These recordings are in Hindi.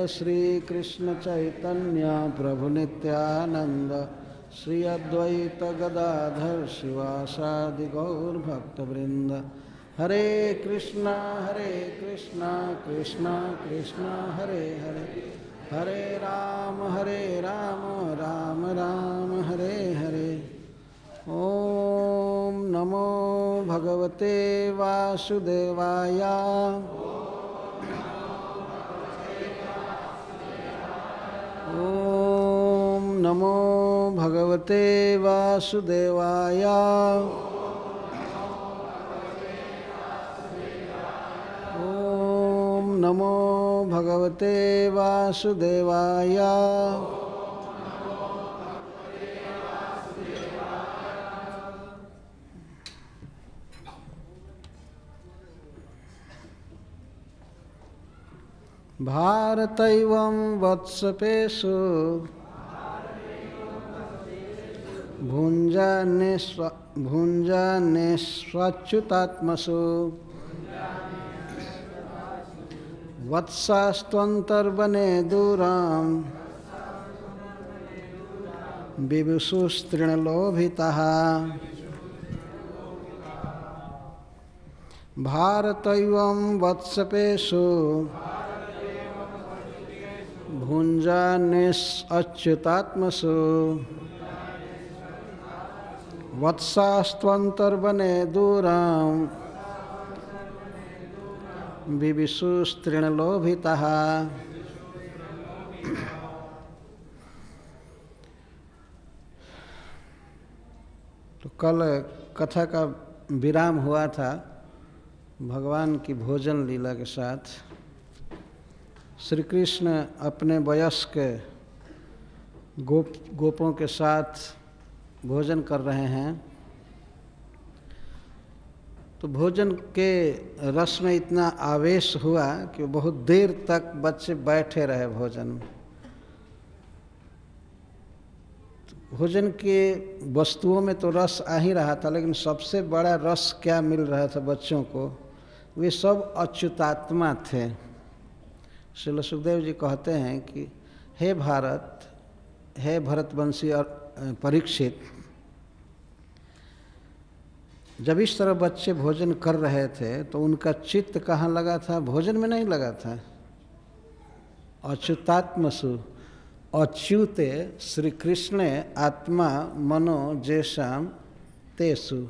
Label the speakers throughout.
Speaker 1: श्री कृष्ण चैतन्य प्रभु नित्यानंद श्री अद्वैत गदाधर शिवासादि गौर भक्तवृंद। हरे कृष्णा कृष्णा कृष्णा हरे हरे, हरे राम राम राम हरे हरे। ओम नमो भगवते वासुदेवाय। ओम नमो भगवते वासुदेवाय। ओम नमो भगवते वासुदेवाय। भारतैवं वत्सपेषु भुञ्जानेष्वच्युतात्मसु वत्सास्त्वन्तर्वने दूरां विवुषुस्तृणलोभितः। भारतैवं वत्सपेषु भुञ्जानेष्वच्युतात्मसु वत्सास्त्वन्तर्वने दूरां विवुषुस्तृणलोभितः। तो कल कथा का विराम हुआ था भगवान की भोजन लीला के साथ। श्री कृष्ण अपने वयस्क गोपों के साथ भोजन कर रहे हैं। तो भोजन के रस में इतना आवेश हुआ कि बहुत देर तक बच्चे बैठे रहे भोजन में। भोजन के वस्तुओं में तो रस आ ही रहा था, लेकिन सबसे बड़ा रस क्या मिल रहा था बच्चों को, वे सब अच्युतात्मा थे। श्रील सुखदेव जी कहते हैं कि हे भारत, हे भरतवंशी और परीक्षित, जब इस तरह बच्चे भोजन कर रहे थे तो उनका चित्त कहाँ लगा था? भोजन में नहीं लगा था। अच्युतात्मसु, अच्युते श्री कृष्णे आत्मा मनो जेषाम तेषु।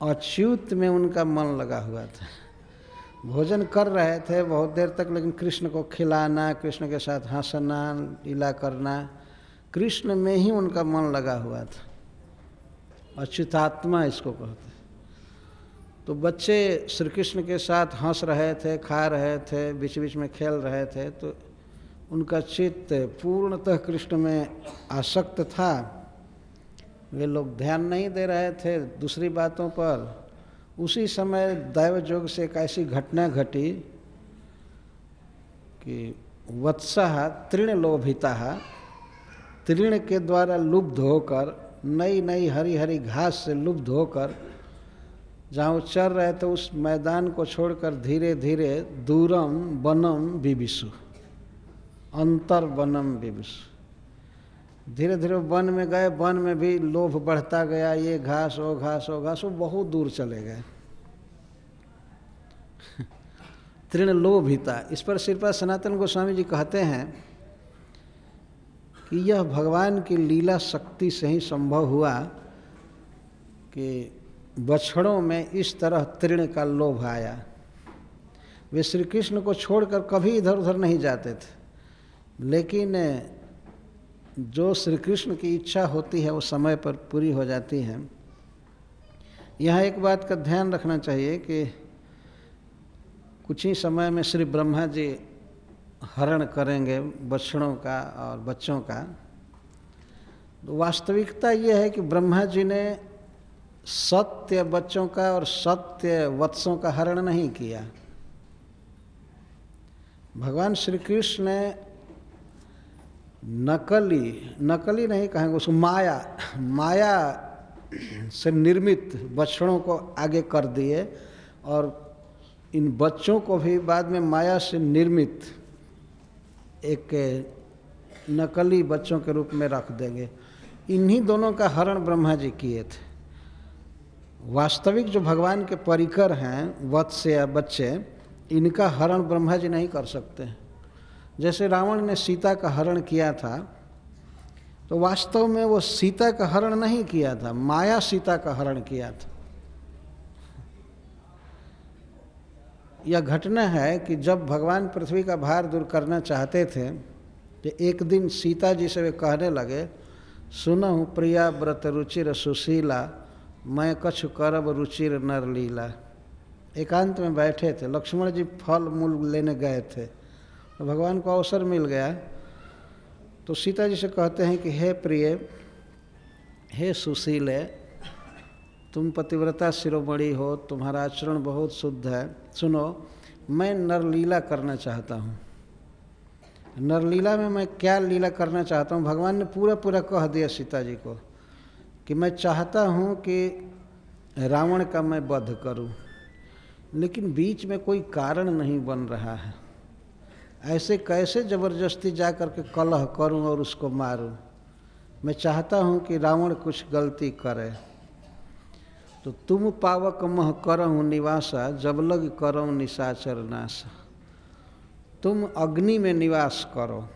Speaker 1: अच्युत में उनका मन लगा हुआ था। भोजन कर रहे थे बहुत देर तक, लेकिन कृष्ण को खिलाना, कृष्ण के साथ हंसना, लीला करना, कृष्ण में ही उनका मन लगा हुआ था। अच्युतात्मा इसको कहते हैं। तो बच्चे श्री कृष्ण के साथ हंस रहे थे, खा रहे थे, बीच बीच में खेल रहे थे, तो उनका चित्त पूर्णतः कृष्ण में आसक्त था। वे लोग ध्यान नहीं दे रहे थे दूसरी बातों पर। उसी समय दैवयोग से एक ऐसी घटना घटी कि वत्सः तृणलोभितः, तृण के द्वारा लुब्ध होकर, नई नई हरी हरी घास से लुब्ध होकर जहाँ वो चर रहे थे उस मैदान को छोड़कर धीरे धीरे दूरम वनम विविशु, अंतर वनम विविशु, धीरे धीरे वन में गए। वन में भी लोभ बढ़ता गया, ये घास वो घास वो घास, वो बहुत दूर चले गए। तृणलोभिता, इस पर श्रीपाद सनातन गोस्वामी जी कहते हैं कि यह भगवान की लीला शक्ति से ही संभव हुआ कि बछड़ों में इस तरह तृण का लोभ आया। वे श्री कृष्ण को छोड़कर कभी इधर उधर नहीं जाते थे, लेकिन जो श्री कृष्ण की इच्छा होती है वो समय पर पूरी हो जाती है। यहाँ एक बात का ध्यान रखना चाहिए कि कुछ ही समय में श्री ब्रह्मा जी हरण करेंगे बछड़ों का और बच्चों का। तो वास्तविकता ये है कि ब्रह्मा जी ने सत्य बच्चों का और सत्य वत्सों का हरण नहीं किया। भगवान श्री कृष्ण ने नकली नहीं कहेंगे उसको, माया से निर्मित बछड़ों को आगे कर दिए और इन बच्चों को भी बाद में माया से निर्मित एक नकली बच्चों के रूप में रख देंगे। इन्हीं दोनों का हरण ब्रह्मा जी किए थे। वास्तविक जो भगवान के परिकर हैं, वत्स या बच्चे, इनका हरण ब्रह्मा जी नहीं कर सकते। जैसे रावण ने सीता का हरण किया था, तो वास्तव में वो सीता का हरण नहीं किया था, माया सीता का हरण किया था। यह घटना है कि जब भगवान पृथ्वी का भार दूर करना चाहते थे, कि एक दिन सीता जी से वे कहने लगे, सुनहु प्रिया व्रत रुचिर सुशीला, मैं कछु करब रुचिर नर लीला। एकांत में बैठे थे, लक्ष्मण जी फल मूल लेने गए थे, तो भगवान को अवसर मिल गया। तो सीता जी से कहते हैं कि हे प्रिय, हे सुशीले, तुम पतिव्रता शिरोमणि हो, तुम्हारा आचरण बहुत शुद्ध है। सुनो, मैं नरलीला करना चाहता हूँ। नरलीला में मैं क्या लीला करना चाहता हूँ, भगवान ने पूरा पूरा कह दिया सीता जी को कि मैं चाहता हूँ कि रावण का मैं वध करूँ, लेकिन बीच में कोई कारण नहीं बन रहा है। ऐसे कैसे जबरदस्ती जा कर के कलह करूँ और उसको मारूँ। मैं चाहता हूँ कि रावण कुछ गलती करे। तो तुम पावक मह करहु निवासा, जब लग करहु निशाचर नासा। तुम अग्नि में निवास करो।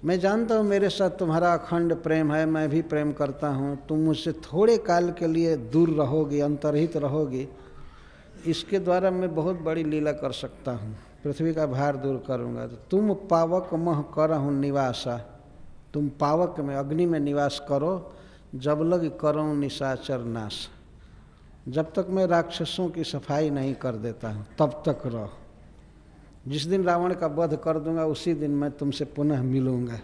Speaker 1: मैं जानता हूँ मेरे साथ तुम्हारा अखंड प्रेम है, मैं भी प्रेम करता हूँ। तुम मुझसे थोड़े काल के लिए दूर रहोगी, अंतर्हित रहोगी, इसके द्वारा मैं बहुत बड़ी लीला कर सकता हूँ, पृथ्वी का भार दूर करूँगा। तो तुम पावक मह करहु निवासा, तुम पावक में, अग्नि में निवास करो। जब लग करऊँ निशाचर नाश, जब तक मैं राक्षसों की सफाई नहीं कर देता हूँ तब तक रहो। जिस दिन रावण का वध कर दूंगा उसी दिन मैं तुमसे पुनः मिलूंगा।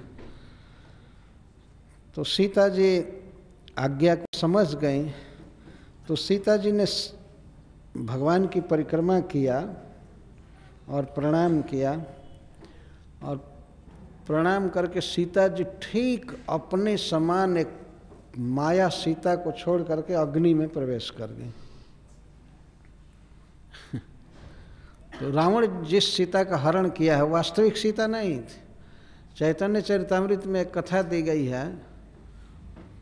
Speaker 1: तो सीता जी आज्ञा को समझ गई। तो सीता जी ने भगवान की परिक्रमा किया और प्रणाम किया, और प्रणाम करके सीता जी ठीक अपने समान एक माया सीता को छोड़ करके अग्नि में प्रवेश कर गई। तो रावण जिस सीता का हरण किया है वास्तविक सीता नहीं थी। चैतन्य चरितामृत में एक कथा दी गई है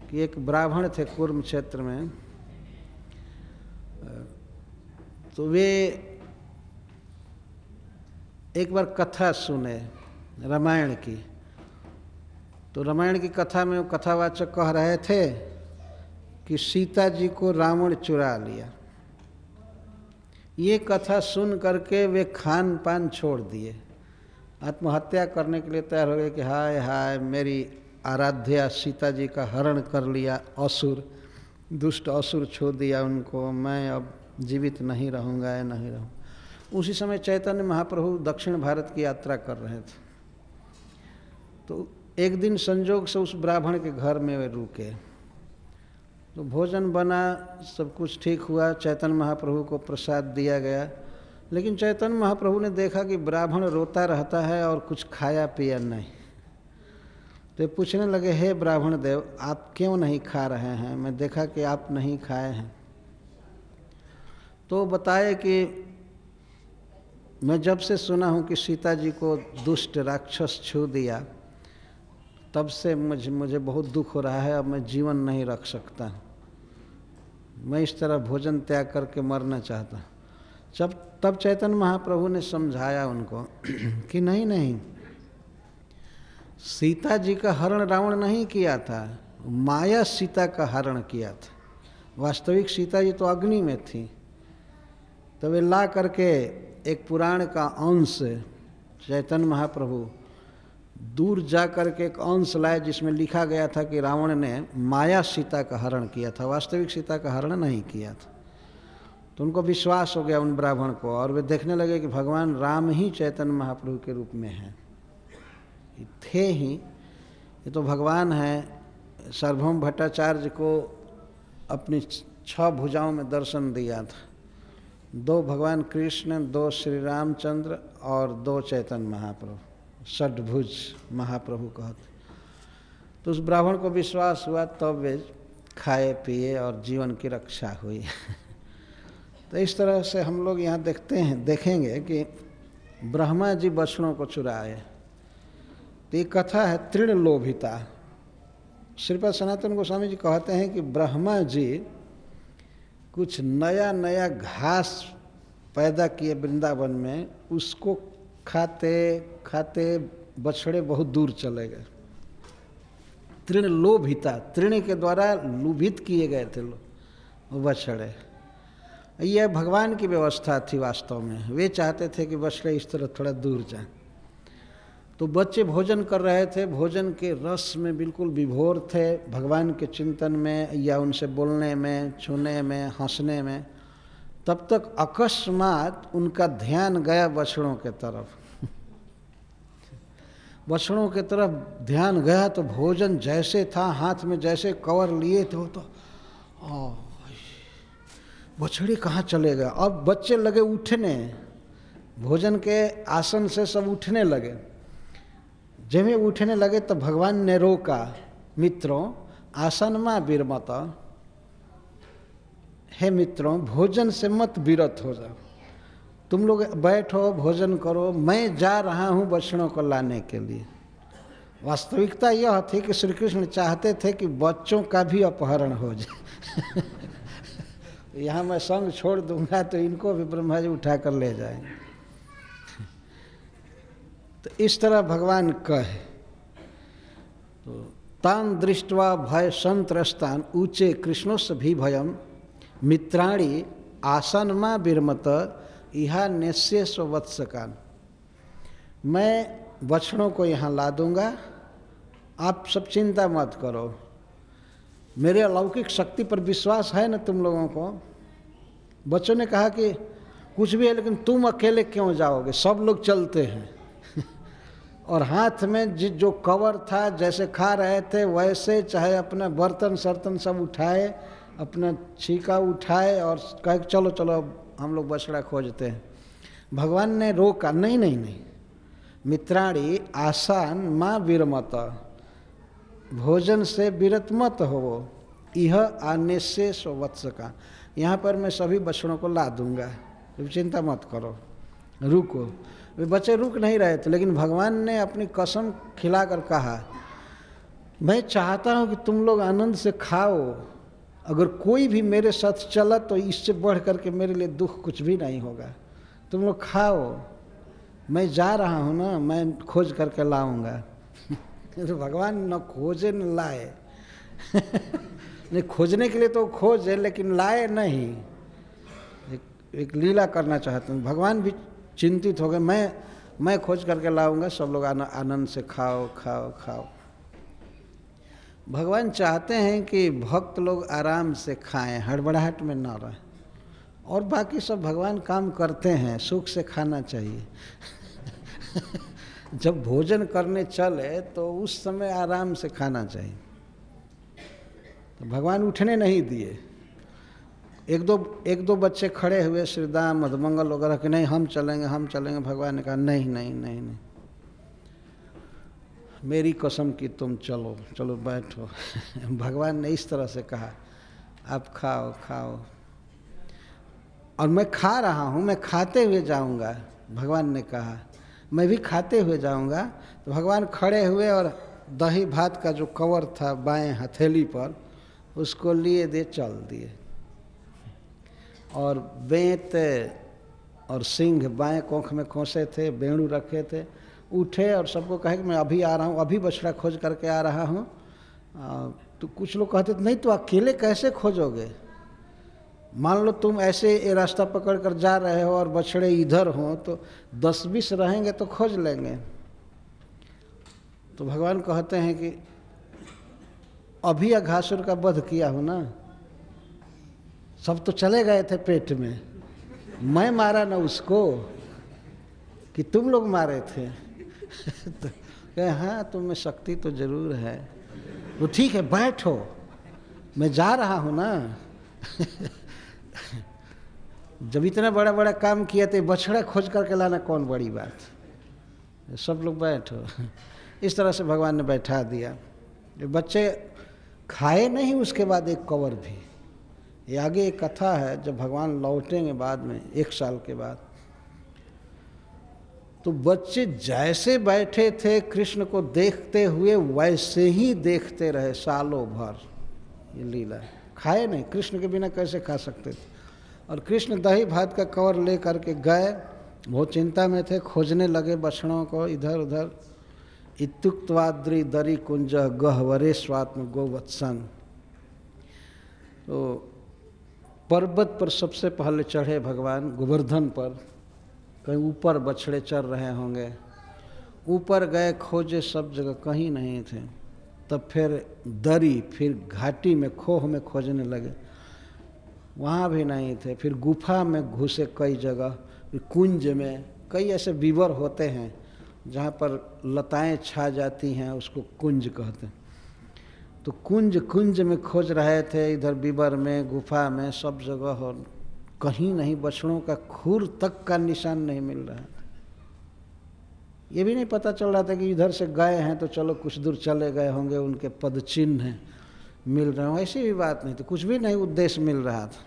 Speaker 1: कि एक ब्राह्मण थे कुर्म क्षेत्र में। तो वे एक बार कथा सुने रामायण की। तो रामायण की कथा में वो कथावाचक कह रहे थे कि सीता जी को रावण चुरा लिया। ये कथा सुन करके वे खान पान छोड़ दिए, आत्महत्या करने के लिए तैयार हो गए कि हाय हाय, मेरी आराध्या सीता जी का हरण कर लिया असुर, दुष्ट असुर छोड़ दिया उनको, मैं अब जीवित नहीं रहूँगा या नहीं रहूँ। उसी समय चैतन्य महाप्रभु दक्षिण भारत की यात्रा कर रहे थे। तो एक दिन संजोग से उस ब्राह्मण के घर में वे रुके। तो भोजन बना, सब कुछ ठीक हुआ, चैतन्य महाप्रभु को प्रसाद दिया गया। लेकिन चैतन्य महाप्रभु ने देखा कि ब्राह्मण रोता रहता है और कुछ खाया पिया नहीं। तो पूछने लगे, हे ब्राह्मण देव, आप क्यों नहीं खा रहे हैं? मैं देखा कि आप नहीं खाए हैं। तो बताए कि मैं जब से सुना हूँ कि सीता जी को दुष्ट राक्षस छू दिया, तब से मुझे बहुत दुख हो रहा है। अब मैं जीवन नहीं रख सकता, मैं इस तरह भोजन त्याग करके मरना चाहता। तब चैतन्य महाप्रभु ने समझाया उनको कि नहीं नहीं, सीता जी का हरण रावण नहीं किया था, माया सीता का हरण किया था। वास्तविक सीता जी तो अग्नि में थी। तो वे ला करके एक पुराण का अंश चैतन्य महाप्रभु दूर जा कर के एक अंश लाए जिसमें लिखा गया था कि रावण ने माया सीता का हरण किया था, वास्तविक सीता का हरण नहीं किया था। तो उनको विश्वास हो गया उन ब्राह्मण को, और वे देखने लगे कि भगवान राम ही चैतन्य महाप्रभु के रूप में हैं, थे ही। ये तो भगवान हैं। सार्वभौम भट्टाचार्य को अपनी 6 भुजाओं में दर्शन दिया था। 2 भगवान कृष्ण, 2 श्री रामचंद्र और 2 चैतन्य महाप्रभु, षड्भुज महाप्रभु कहते। तो उस ब्राह्मण को विश्वास हुआ, तब वे खाए पिए और जीवन की रक्षा हुई। तो इस तरह से हम लोग यहाँ देखेंगे कि ब्रह्मा जी बछड़ों को चुराए, तो ये कथा है तृण लोभिता। श्रीपद सनातन गोस्वामी जी कहते हैं कि ब्रह्मा जी कुछ नया नया घास पैदा किए वृंदावन में, उसको खाते खाते बछड़े बहुत दूर चले गए। तृण लोभिता, तृण के द्वारा लोभित किए गए थे लोग बछड़े। यह भगवान की व्यवस्था थी वास्तव में। वे चाहते थे कि बछड़े इस तरह थोड़ा दूर जाएं। तो बच्चे भोजन कर रहे थे, भोजन के रस में बिल्कुल विभोर थे, भगवान के चिंतन में या उनसे बोलने में, छूने में, हंसने में। तब तक अकस्मात उनका ध्यान गया बछड़ों के तरफ। बछड़ों के तरफ ध्यान गया तो भोजन जैसे था, हाथ में जैसे कवर लिए थे वो, तो बछड़े कहाँ चले गए। अब बच्चे लगे उठने, भोजन के आसन से सब उठने लगे। जब ये उठने लगे तो भगवान ने रोका, मित्रों आसन मां विरमत, हे मित्रों भोजन से मत विरत हो जाओ, तुम लोग बैठो भोजन करो, मैं जा रहा हूँ बछड़ों को लाने के लिए। वास्तविकता यह थी कि श्री कृष्ण चाहते थे कि बच्चों का भी अपहरण हो जाए। यहाँ मैं संग छोड़ दूंगा तो इनको भी ब्रह्मा जी उठा कर ले जाएंगे। तो इस तरह भगवान कहे तो तान दृष्ट्वा भय संत्रस्तान ऊंचे कृष्णोस्य भी भयम मित्राणी आसन मां विरमत इहा निश्चय स्वत्सकान। मैं बछड़ों को यहाँ ला दूंगा, आप सब चिंता मत करो। मेरे अलौकिक शक्ति पर विश्वास है ना तुम लोगों को। बच्चों ने कहा कि कुछ भी है लेकिन तुम अकेले क्यों जाओगे, सब लोग चलते हैं। और हाथ में जो कवर था, जैसे खा रहे थे वैसे, चाहे अपना बर्तन सर्तन सब उठाए, अपना छीका उठाए और कहे चलो चलो हम लोग बछड़ा खोजते हैं। भगवान ने रोका, नहीं नहीं नहीं, मित्राणी आसान माँ विरमत, भोजन से विरत मत हो, यह आने से स्वत्स का। यहाँ पर मैं सभी बछड़ों को ला दूंगा, चिंता मत करो, रुको। वे बच्चे रुक नहीं रहे थे, लेकिन भगवान ने अपनी कसम खिलाकर कहा, मैं चाहता हूँ कि तुम लोग आनंद से खाओ, अगर कोई भी मेरे साथ चला तो इससे बढ़ करके मेरे लिए दुख कुछ भी नहीं होगा, तुम लोग खाओ, मैं जा रहा हूँ ना, मैं खोज करके लाऊंगा। तो भगवान न खोजे न लाए। नहीं, खोजने के लिए तो खोजे लेकिन लाए नहीं, एक लीला करना चाहते हैं। भगवान भी चिंतित हो गए, मैं खोज करके लाऊंगा, सब लोग आनंद से खाओ खाओ खाओ। भगवान चाहते हैं कि भक्त लोग आराम से खाएं, हड़बड़ाहट में ना रहें। और बाकी सब भगवान काम करते हैं, सुख से खाना चाहिए। जब भोजन करने चले तो उस समय आराम से खाना चाहिए। तो भगवान उठने नहीं दिए। एक दो बच्चे खड़े हुए, श्रीदाम मधुमंगल वगैरह के, नहीं हम चलेंगे हम चलेंगे। भगवान ने कहा नहीं नहीं नहीं नहीं, मेरी कसम की तुम चलो चलो बैठो। भगवान ने इस तरह से कहा, आप खाओ खाओ, और मैं खा रहा हूँ, मैं खाते हुए जाऊँगा। भगवान ने कहा मैं भी खाते हुए जाऊँगा। तो भगवान खड़े हुए और दही भात का जो कवर था बाएं हथेली पर, उसको लिए दे चल दिए। और बेंत और सिंह बाएं कोख में खोसे थे, बेणु रखे थे, उठे और सबको कहे कि मैं अभी आ रहा हूँ, अभी बछड़ा खोज करके आ रहा हूँ। तो कुछ लोग कहते नहीं तो अकेले कैसे खोजोगे, मान लो तुम ऐसे ये रास्ता पकड़ कर जा रहे हो और बछड़े इधर हों तो 10-20 रहेंगे तो खोज लेंगे। तो भगवान कहते हैं कि अभी अघासुर का वध किया हूँ ना, सब तो चले गए थे पेट में, मैं मारा ना उसको कि तुम लोग मारे थे। तो कहे हाँ तुम में शक्ति तो जरूर है। तो ठीक है बैठो, मैं जा रहा हूँ ना। जब इतना बड़ा बड़ा काम किया तो बछड़ा खोज करके लाना कौन बड़ी बात, सब लोग बैठो। इस तरह से भगवान ने बैठा दिया। बच्चे खाए नहीं, उसके बाद एक कवर भी। ये आगे एक कथा है, जब भगवान लौटेंगे बाद में 1 साल के बाद, तो बच्चे जैसे बैठे थे कृष्ण को देखते हुए वैसे ही देखते रहे सालों भर। ये लीला है। खाए नहीं, कृष्ण के बिना कैसे खा सकते थे। और कृष्ण दही भात का कवर ले करके गए, बहुत चिंता में थे, खोजने लगे बछड़ों को इधर उधर। इत्युक्त्वाद्रि दरी कुंज गहवरे स्वात्म गोवत्सन। तो पर्वत पर सबसे पहले चढ़े भगवान, गोवर्धन पर। कहीं ऊपर बछड़े चर रहे होंगे, ऊपर गए, खोजे सब जगह, कहीं नहीं थे। तब फिर दरी, फिर घाटी में खोह में खोजने लगे, वहाँ भी नहीं थे। फिर गुफा में घुसे कई जगह, फिर कुंज में, कई ऐसे विवर होते हैं जहाँ पर लताएं छा जाती हैं, उसको कुंज कहते हैं। तो कुंज में खोज रहे थे, इधर विवर में, गुफा में, सब जगह, और कहीं नहीं, बछड़ों का खुर तक का निशान नहीं मिल रहा था। ये भी नहीं पता चल रहा था कि इधर से गए हैं तो चलो कुछ दूर चले गए होंगे, उनके पद चिन्ह मिल रहे हों, ऐसी भी बात नहीं थी, कुछ भी नहीं उद्देश्य मिल रहा था।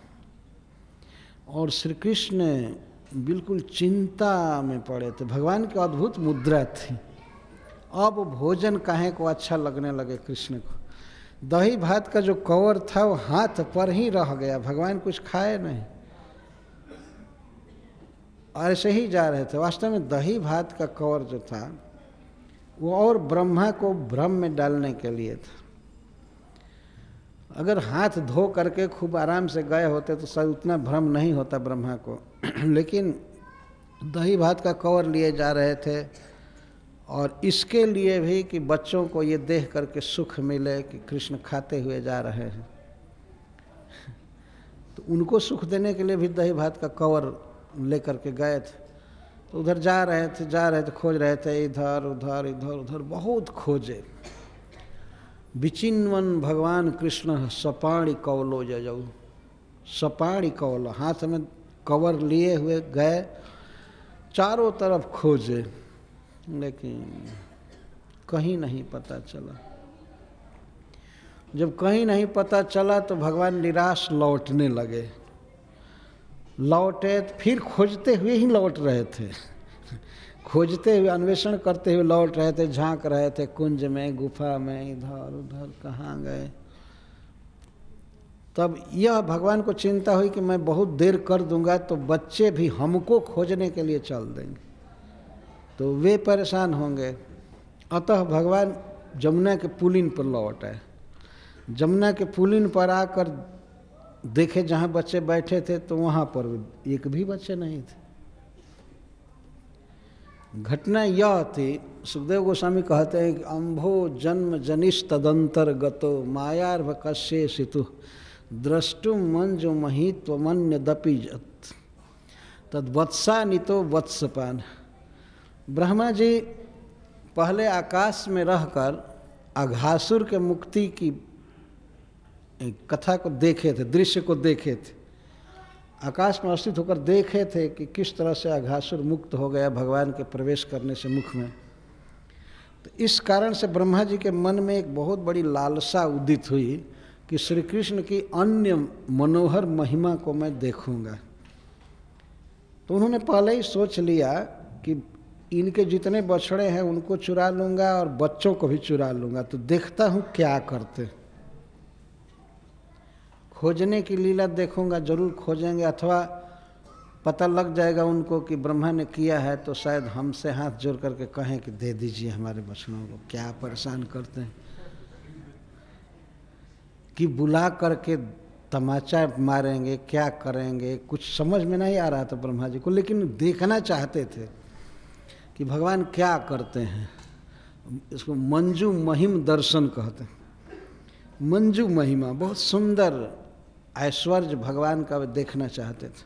Speaker 1: और श्री कृष्ण बिल्कुल चिंता में पड़े थे। भगवान की अद्भुत मुद्रा थी। अब भोजन काहे को अच्छा लगने लगे कृष्ण को। दही भात का जो कवर था वो हाथ पर ही रह गया, भगवान कुछ खाए नहीं और ऐसे ही जा रहे थे। वास्तव में दही भात का कवर जो था वो और ब्रह्मा को भ्रम में डालने के लिए था। अगर हाथ धो करके खूब आराम से गए होते तो शायद उतना भ्रम नहीं होता ब्रह्मा को। लेकिन दही भात का कवर लिए जा रहे थे, और इसके लिए भी कि बच्चों को ये देख करके सुख मिले कि कृष्ण खाते हुए जा रहे हैं। तो उनको सुख देने के लिए भी दही भात का कवर लेकर के गए थे। तो उधर जा रहे थे, खोज रहे थे, इधर उधर बहुत खोजे। विचिन्वन भगवान कृष्ण सपाणी कौलो जजऊ। सपाणी कौलो, हाथ में कवर लिए हुए गए, चारों तरफ खोजे, लेकिन कहीं नहीं पता चला। जब कहीं नहीं पता चला तो भगवान निराश लौटने लगे। लौटे फिर खोजते हुए ही लौट रहे थे, खोजते हुए, अन्वेषण करते हुए लौट रहे थे, झांक रहे थे कुंज में, गुफा में, इधर उधर कहाँ गए। तब यह भगवान को चिंता हुई कि मैं बहुत देर कर दूंगा तो बच्चे भी हमको खोजने के लिए चल देंगे, तो वे परेशान होंगे। अतः भगवान जमुना के पुलिन पर लौट आए। जमुना के पुलिन पर आकर देखे जहाँ बच्चे बैठे थे तो वहाँ पर एक भी बच्चे नहीं थे। घटना यह थी, सुखदेव गोस्वामी कहते हैं कि अम्भो जन्म जनिष तदंतर गतो मायार्भ कश्ये सितु द्रष्टुम मंजु महित्वमन्य दपिजत तद्वत्सानितो वत्सपान। ब्रह्मा जी पहले आकाश में रहकर अघासुर के मुक्ति की कथा को देखे थे, दृश्य को देखे थे। आकाश में स्थित होकर देखे थे कि किस तरह से अघासुर मुक्त हो गया भगवान के प्रवेश करने से मुख में। तो इस कारण से ब्रह्मा जी के मन में एक बहुत बड़ी लालसा उदित हुई कि श्री कृष्ण की अन्य मनोहर महिमा को मैं देखूंगा। तो उन्होंने पहले ही सोच लिया कि इनके जितने बछड़े हैं उनको चुरा लूँगा और बच्चों को भी चुरा लूँगा, तो देखता हूँ क्या करते। खोजने की लीला देखूंगा, जरूर खोजेंगे, अथवा पता लग जाएगा उनको कि ब्रह्मा ने किया है तो शायद हमसे हाथ जोड़ करके कहें कि दे दीजिए हमारे बछड़ों को, क्या परेशान करते हैं। कि बुला करके तमाचा मारेंगे, क्या करेंगे, कुछ समझ में नहीं आ रहा था ब्रह्मा जी को, लेकिन देखना चाहते थे कि भगवान क्या करते हैं। इसको मंजू महिम दर्शन कहते हैं। मंजू महिमा, बहुत सुंदर ऐश्वर्य भगवान का वे देखना चाहते थे।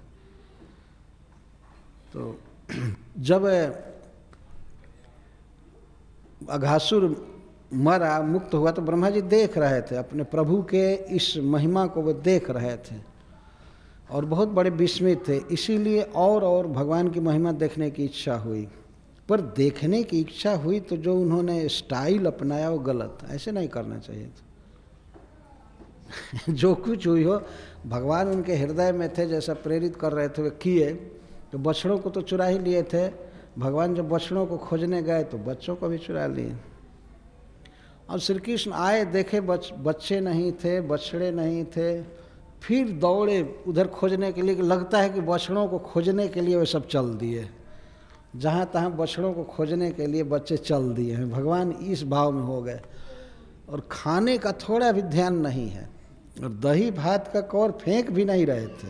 Speaker 1: तो जब अघासुर मरा, मुक्त हुआ, तो ब्रह्मा जी देख रहे थे अपने प्रभु के इस महिमा को, वो देख रहे थे और बहुत बड़े विस्मित थे। इसीलिए और भगवान की महिमा देखने की इच्छा हुई। पर देखने की इच्छा हुई तो जो उन्होंने स्टाइल अपनाया वो गलत, ऐसे नहीं करना चाहिए था। जो कुछ हुई हो, भगवान उनके हृदय में थे, जैसा प्रेरित कर रहे थे वे किए। तो बछड़ों को तो चुरा ही लिए थे, भगवान जब बछड़ों को खोजने गए तो बच्चों को भी चुरा लिए। और श्री कृष्ण आए, देखे बच्चे नहीं थे, बछड़े नहीं थे, फिर दौड़े उधर खोजने के लिए। लगता है कि बछड़ों को खोजने के लिए वे सब चल दिए, जहाँ तहाँ बछड़ों को खोजने के लिए बच्चे चल दिए हैं। भगवान इस भाव में हो गए और खाने का थोड़ा भी ध्यान नहीं है, और दही भात का कौर फेंक भी नहीं रहे थे,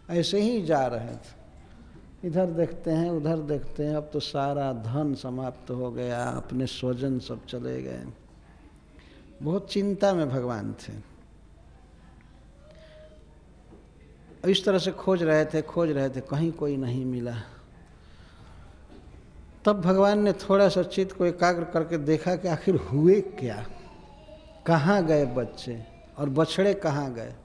Speaker 1: ऐसे ही जा रहे थे। इधर देखते हैं उधर देखते हैं, अब तो सारा धन समाप्त हो गया, अपने स्वजन सब चले गए। बहुत चिंता में भगवान थे। इस तरह से खोज रहे थे, कहीं कोई नहीं मिला। तब भगवान ने थोड़ा सा चित्त को एकाग्र करके देखा कि आखिर हुए क्या, कहाँ गए बच्चे और बछड़े कहाँ गए।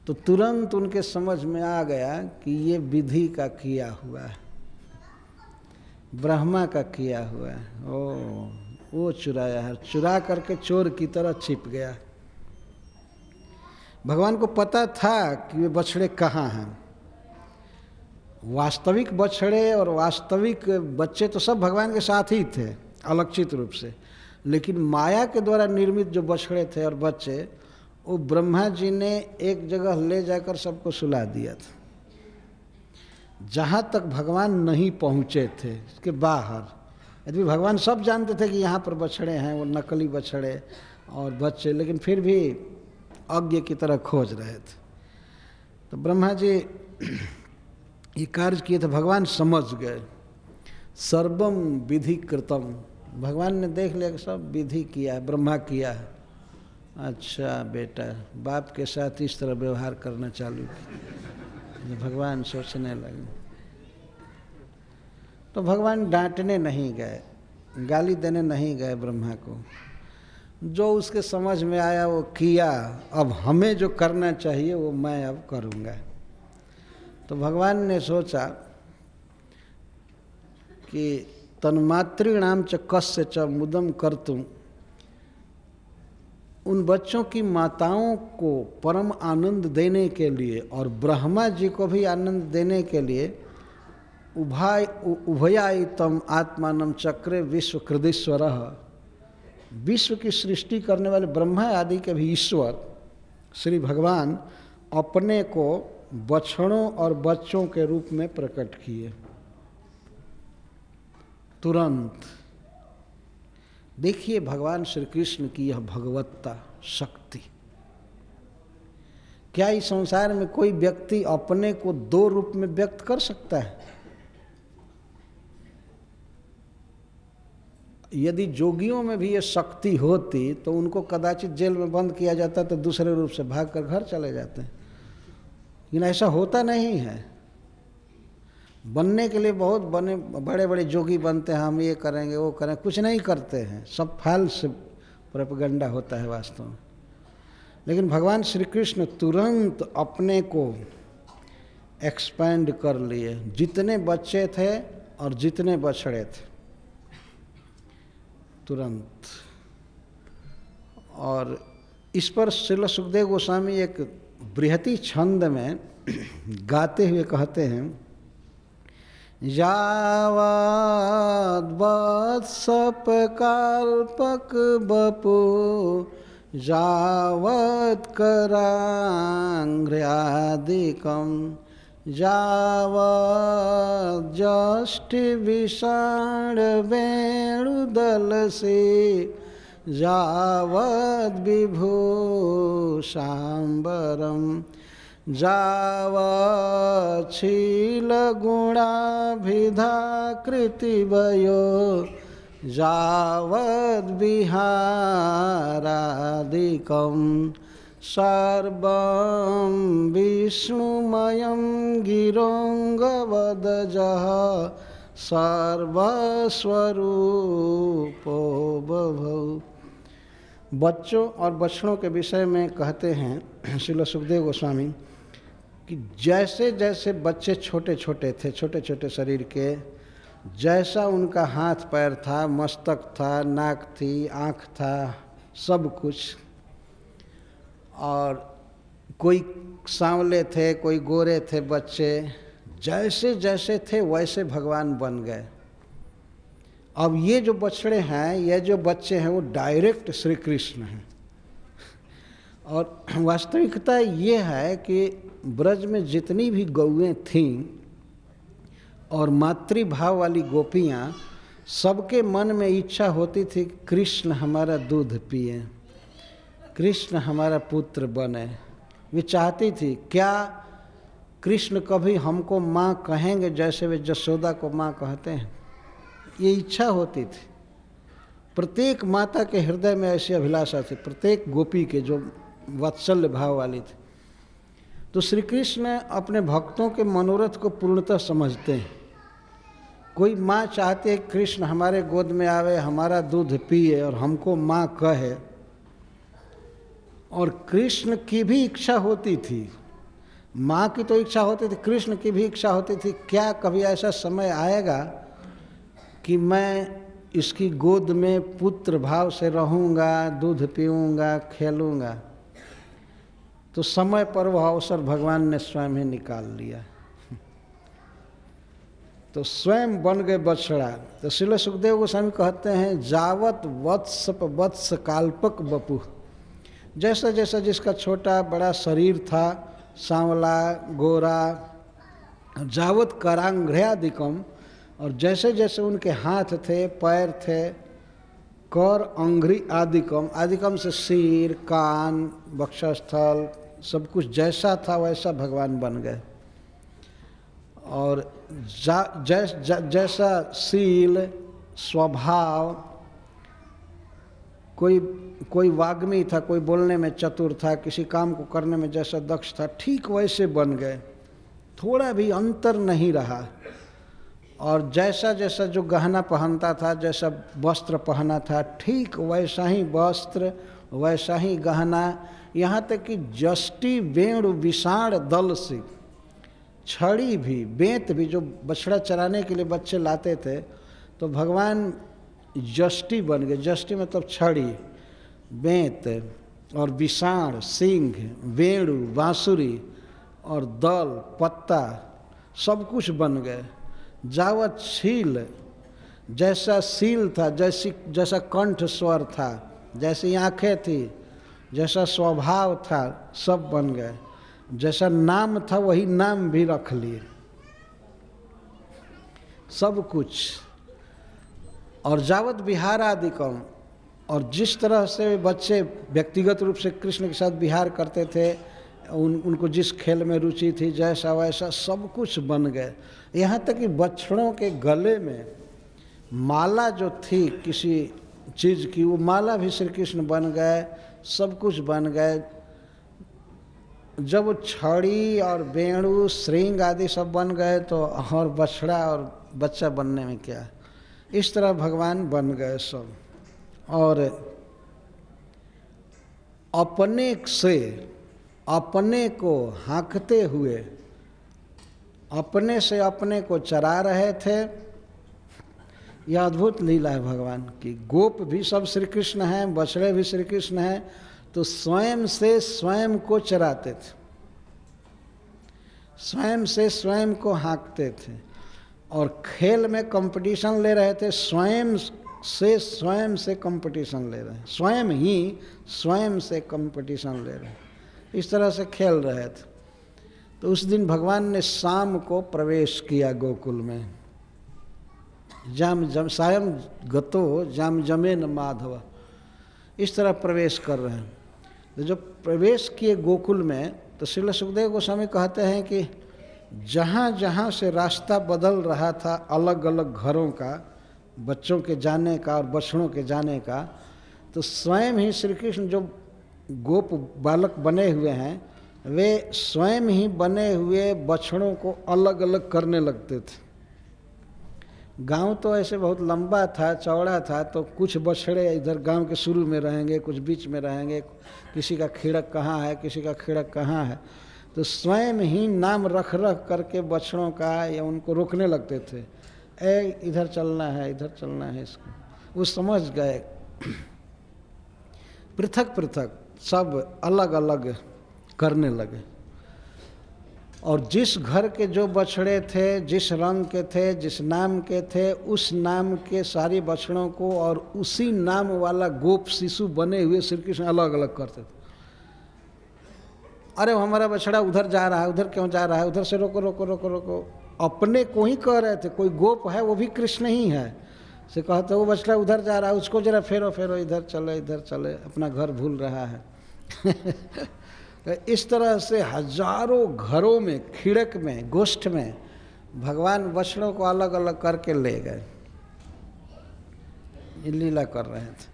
Speaker 1: तो तुरंत उनके समझ में आ गया कि ये विधि का किया हुआ है, ब्रह्मा का किया हुआ है। वो चुराया है, चुरा करके चोर की तरह छिप गया। भगवान को पता था कि वे बछड़े कहाँ हैं। वास्तविक बछड़े और वास्तविक बच्चे तो सब भगवान के साथ ही थे अलक्षित रूप से, लेकिन माया के द्वारा निर्मित जो बछड़े थे और बच्चे, वो ब्रह्मा जी ने एक जगह ले जाकर सबको सुला दिया था, जहाँ तक भगवान नहीं पहुँचे थे इसके बाहर। यदि भगवान सब जानते थे कि यहाँ पर बछड़े हैं, वो नकली बछड़े और बच्चे, लेकिन फिर भी अज्ञ की तरह खोज रहे थे। तो ब्रह्मा जी ये कार्य किए थे, भगवान समझ गए। सर्वम विधि कृतम, भगवान ने देख लिया कि सब विधि किया है, ब्रह्मा किया है। अच्छा बेटा, बाप के साथ इस तरह व्यवहार करना चालू किया। भगवान सोचने लगे। तो भगवान डांटने नहीं गए, गाली देने नहीं गए ब्रह्मा को। जो उसके समझ में आया वो किया। अब हमें जो करना चाहिए वो मैं अब करूँगा। तो भगवान ने सोचा कि तन्मातृणाम च कस्य च मुदम कर्तुम, उन बच्चों की माताओं को परम आनंद देने के लिए और ब्रह्मा जी को भी आनंद देने के लिए उभयायितम आत्मानम चक्रे विश्वकृदीश्वरः, विश्व की सृष्टि करने वाले ब्रह्मा आदि के भी ईश्वर श्री भगवान अपने को बछड़ों और बच्चों के रूप में प्रकट किए तुरंत। देखिए भगवान श्री कृष्ण की यह भगवत्ता शक्ति। क्या इस संसार में कोई व्यक्ति अपने को दो रूप में व्यक्त कर सकता है? यदि जोगियों में भी ये शक्ति होती तो उनको कदाचित जेल में बंद किया जाता तो दूसरे रूप से भागकर घर चले जाते, लेकिन ऐसा होता नहीं है। बनने के लिए बहुत बड़े बड़े जोगी बनते हैं, हम ये करेंगे वो करेंगे, कुछ नहीं करते हैं, सब फाल्स प्रोपेगेंडा होता है वास्तव में। लेकिन भगवान श्री कृष्ण तुरंत अपने को एक्सपैंड कर लिए, जितने बच्चे थे और जितने बछड़े थे तुरंत। और इस पर श्रील सुखदेव गोस्वामी एक बृहति छंद में गाते हुए कहते हैं, यावद् वत्सप कल्पक बपु यावत् करांघ्र्यादिकं यावत् जष्टि विषाण वेणुदलसे यावद् विभूषाम्बरम् जावच्छीलगुणाभिधाकृतिवयो यावद्विहारादिकं सर्वं विष्णुमयं गिरोऽङ्गवदजः सर्वस्वरूपो बभौ। बच्चों और बछड़ों के विषय में कहते हैं श्रील सुखदेव गोस्वामी कि जैसे जैसे बच्चे छोटे छोटे थे, छोटे छोटे शरीर के, जैसा उनका हाथ पैर था, मस्तक था, नाक थी, आँख था, सब कुछ, और कोई सांवले थे, कोई गोरे थे बच्चे, जैसे जैसे थे वैसे भगवान बन गए अब ये जो बछड़े हैं, ये जो बच्चे हैं, वो डायरेक्ट श्री कृष्ण हैं। और वास्तविकता ये है कि ब्रज में जितनी भी गौएं थीं और मातृभाव वाली गोपियाँ, सबके मन में इच्छा होती थी कृष्ण हमारा दूध पिए, कृष्ण हमारा पुत्र बने। वे चाहती थी, क्या कृष्ण कभी हमको माँ कहेंगे जैसे वे जसोदा को माँ कहते हैं? ये इच्छा होती थी। प्रत्येक माता के हृदय में ऐसी अभिलाषा थी, प्रत्येक गोपी के जो वात्सल्य भाव वाली थी। तो श्री कृष्ण अपने भक्तों के मनोरथ को पूर्णतः समझते हैं। कोई माँ चाहती है कृष्ण हमारे गोद में आवे, हमारा दूध पिए और हमको माँ कहे, और कृष्ण की भी इच्छा होती थी, माँ की तो इच्छा होती थी, कृष्ण की भी इच्छा होती थी, क्या कभी ऐसा समय आएगा कि मैं इसकी गोद में पुत्र भाव से रहूँगा, दूध पीऊँगा, खेलूँगा। तो समय पर वह अवसर भगवान ने स्वयं ही निकाल लिया। तो स्वयं बन गए बछड़ा। तो श्रील सुखदेव गोस्वामी कहते हैं, जावत वत्स काल्पक बपु। जैसा जैसा जिसका छोटा बड़ा शरीर था, सांवला गोरा, जावत करांघ्र्यादिकम, और जैसे जैसे उनके हाथ थे, पैर थे, कर अंघ्रि आदिकम, आदिकम से सिर, कान, वक्षस्थल, सब कुछ जैसा था वैसा भगवान बन गए। और जैसा शील, स्वभाव, कोई वाग्मी था, कोई बोलने में चतुर था, किसी काम को करने में जैसा दक्ष था, ठीक वैसे बन गए, थोड़ा भी अंतर नहीं रहा। और जैसा जैसा जो गहना पहनता था, जैसा वस्त्र पहना था, ठीक वैसा ही वस्त्र, वैसा ही गहना, यहाँ तक कि जष्टि वेणु विषाण दल से, छड़ी भी, बेंत भी, जो बछड़ा चराने के लिए बच्चे लाते थे, तो भगवान जष्टि बन गए। जष्टि मतलब छड़ी, बेंत और विषाण सिंह, वेणु बांसुरी और दल पत्ता, सब कुछ बन गए। जावत शील, जैसा शील था, जैसा कंठ स्वर था, जैसी आँखें थी, जैसा स्वभाव था, सब बन गए। जैसा नाम था वही नाम भी रख लिए, सब कुछ। और जावत विहारादिकम, और जिस तरह से बच्चे व्यक्तिगत रूप से कृष्ण के साथ विहार करते थे, उनको जिस खेल में रुचि थी, जैसा वैसा सब कुछ बन गए। यहाँ तक कि बछड़ों के गले में माला जो थी किसी चीज़ की, वो माला भी श्री कृष्ण बन गए, सब कुछ बन गए। जब छड़ी और वेणु श्रृंग आदि सब बन गए तो और बछड़ा और बच्चा बनने में क्या, इस तरह भगवान बन गए सब। और अपने से अपने को हाँकते हुए अपने से अपने को चरा रहे थे। यह अद्भुत लीला है भगवान की। गोप भी सब श्री कृष्ण हैं, बछड़े भी श्री कृष्ण हैं, तो स्वयं से स्वयं को चराते थे, स्वयं से स्वयं को हाँकते थे, और खेल में कंपटीशन ले रहे थे, स्वयं से कंपटीशन ले रहे हैं, स्वयं ही स्वयं से कंपटीशन ले रहे हैं, इस तरह से खेल रहे थे। तो उस दिन भगवान ने शाम को प्रवेश किया गोकुल में। सायं गतो जाम जमेन माधव, इस तरह प्रवेश कर रहे हैं। तो जब प्रवेश किए गोकुल में, तो श्रील सुखदेव गोस्वामी कहते हैं कि जहाँ जहाँ से रास्ता बदल रहा था अलग अलग घरों का, बच्चों के जाने का और बछड़ों के जाने का, तो स्वयं ही श्री कृष्ण जो गोप बालक बने हुए हैं, वे स्वयं ही बने हुए बछड़ों को अलग अलग करने लगते थे। गांव तो ऐसे बहुत लंबा था, चौड़ा था, तो कुछ बछड़े इधर गांव के शुरू में रहेंगे, कुछ बीच में रहेंगे, किसी का खिड़क कहाँ है, किसी का खिड़क कहाँ है, तो स्वयं ही नाम रख रख करके बछड़ों का या उनको रोकने लगते थे। इधर चलना है, इधर चलना है, इसको वो समझ गए। पृथक पृथक सब अलग अलग करने लगे। और जिस घर के जो बछड़े थे, जिस रंग के थे, जिस नाम के थे, उस नाम के सारे बछड़ों को और उसी नाम वाला गोप शिशु बने हुए श्री कृष्ण अलग अलग करते थे। अरे हमारा बछड़ा उधर जा रहा है, उधर क्यों जा रहा है, उधर से रोको रोको रोको रोको। अपने को ही कह रहे थे, कोई गोप है वो भी कृष्ण ही है, से कहते वो बछड़ा उधर जा रहा है, उसको जरा फेरो फेरो, इधर चले, अपना घर भूल रहा है। इस तरह से हजारों घरों में, खिड़क में, गोष्ठ में भगवान बछड़ों को अलग अलग करके ले गए। ये लीला कर रहे थे।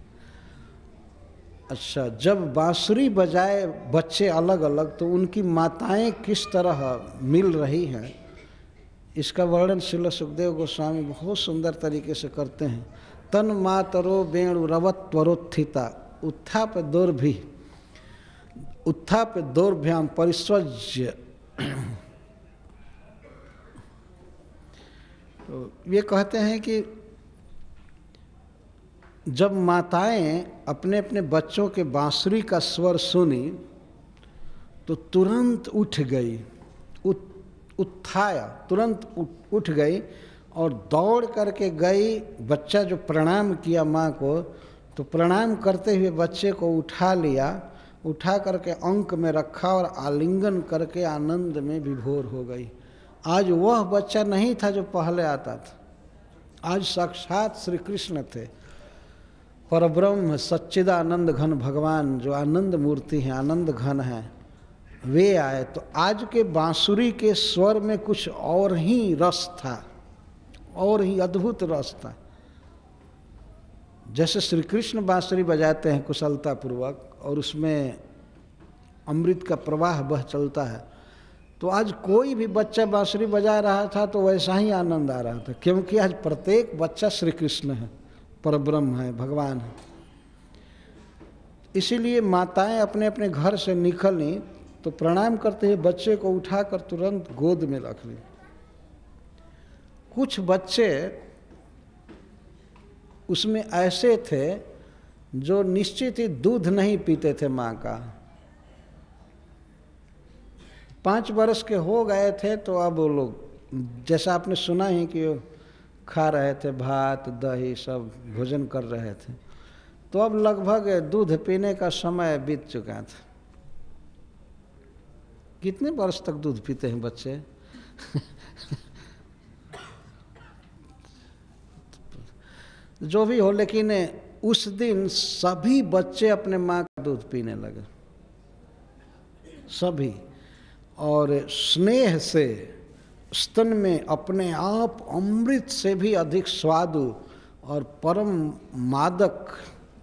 Speaker 1: अच्छा, जब बांसुरी बजाए बच्चे अलग अलग तो उनकी माताएं किस तरह मिल रही हैं, इसका वर्णन श्रील सुखदेव गोस्वामी बहुत सुंदर तरीके से करते हैं। तन मातरो वेणु रवत त्वरोत्थिता उत्थाप दोर्भि उत्थाप दोर्भ्याम परिस्वज्य। तो ये कहते हैं कि जब माताएं अपने अपने बच्चों के बांसुरी का स्वर सुनी तो तुरंत उठ गई, उत्थाया, तुरंत उठ गई और दौड़ करके गई। बच्चा जो प्रणाम किया माँ को, तो प्रणाम करते हुए बच्चे को उठा लिया, उठा करके अंक में रखा और आलिंगन करके आनंद में विभोर हो गई। आज वह बच्चा नहीं था जो पहले आता था, आज साक्षात श्री कृष्ण थे, परब्रह्म सच्चिदानंद घन भगवान जो आनंद मूर्ति हैं, आनंद घन हैं, वे आए। तो आज के बांसुरी के स्वर में कुछ और ही रस था, और ही अद्भुत रस था। जैसे श्री कृष्ण बांसुरी बजाते हैं कुशलतापूर्वक और उसमें अमृत का प्रवाह बह चलता है, तो आज कोई भी बच्चा बांसुरी बजा रहा था तो वैसा ही आनंद आ रहा था, क्योंकि आज प्रत्येक बच्चा श्री कृष्ण है, परब्रह्म है, भगवान है। इसीलिए माताएं अपने अपने घर से निकली तो प्रणाम करते हुए बच्चे को उठाकर तुरंत गोद में रख ली। कुछ बच्चे उसमें ऐसे थे जो निश्चित ही दूध नहीं पीते थे माँ का। 5 वर्ष के हो गए थे तो अब वो लोग, जैसा आपने सुना ही कि खा रहे थे, भात दही सब भोजन कर रहे थे, तो अब लगभग दूध पीने का समय बीत चुका था। कितने वर्ष तक दूध पीते हैं बच्चे? जो भी हो, लेकिन उस दिन सभी बच्चे अपने माँ का दूध पीने लगे, सभी, और स्नेह से स्तन में अपने आप अमृत से भी अधिक स्वादु और परम मादक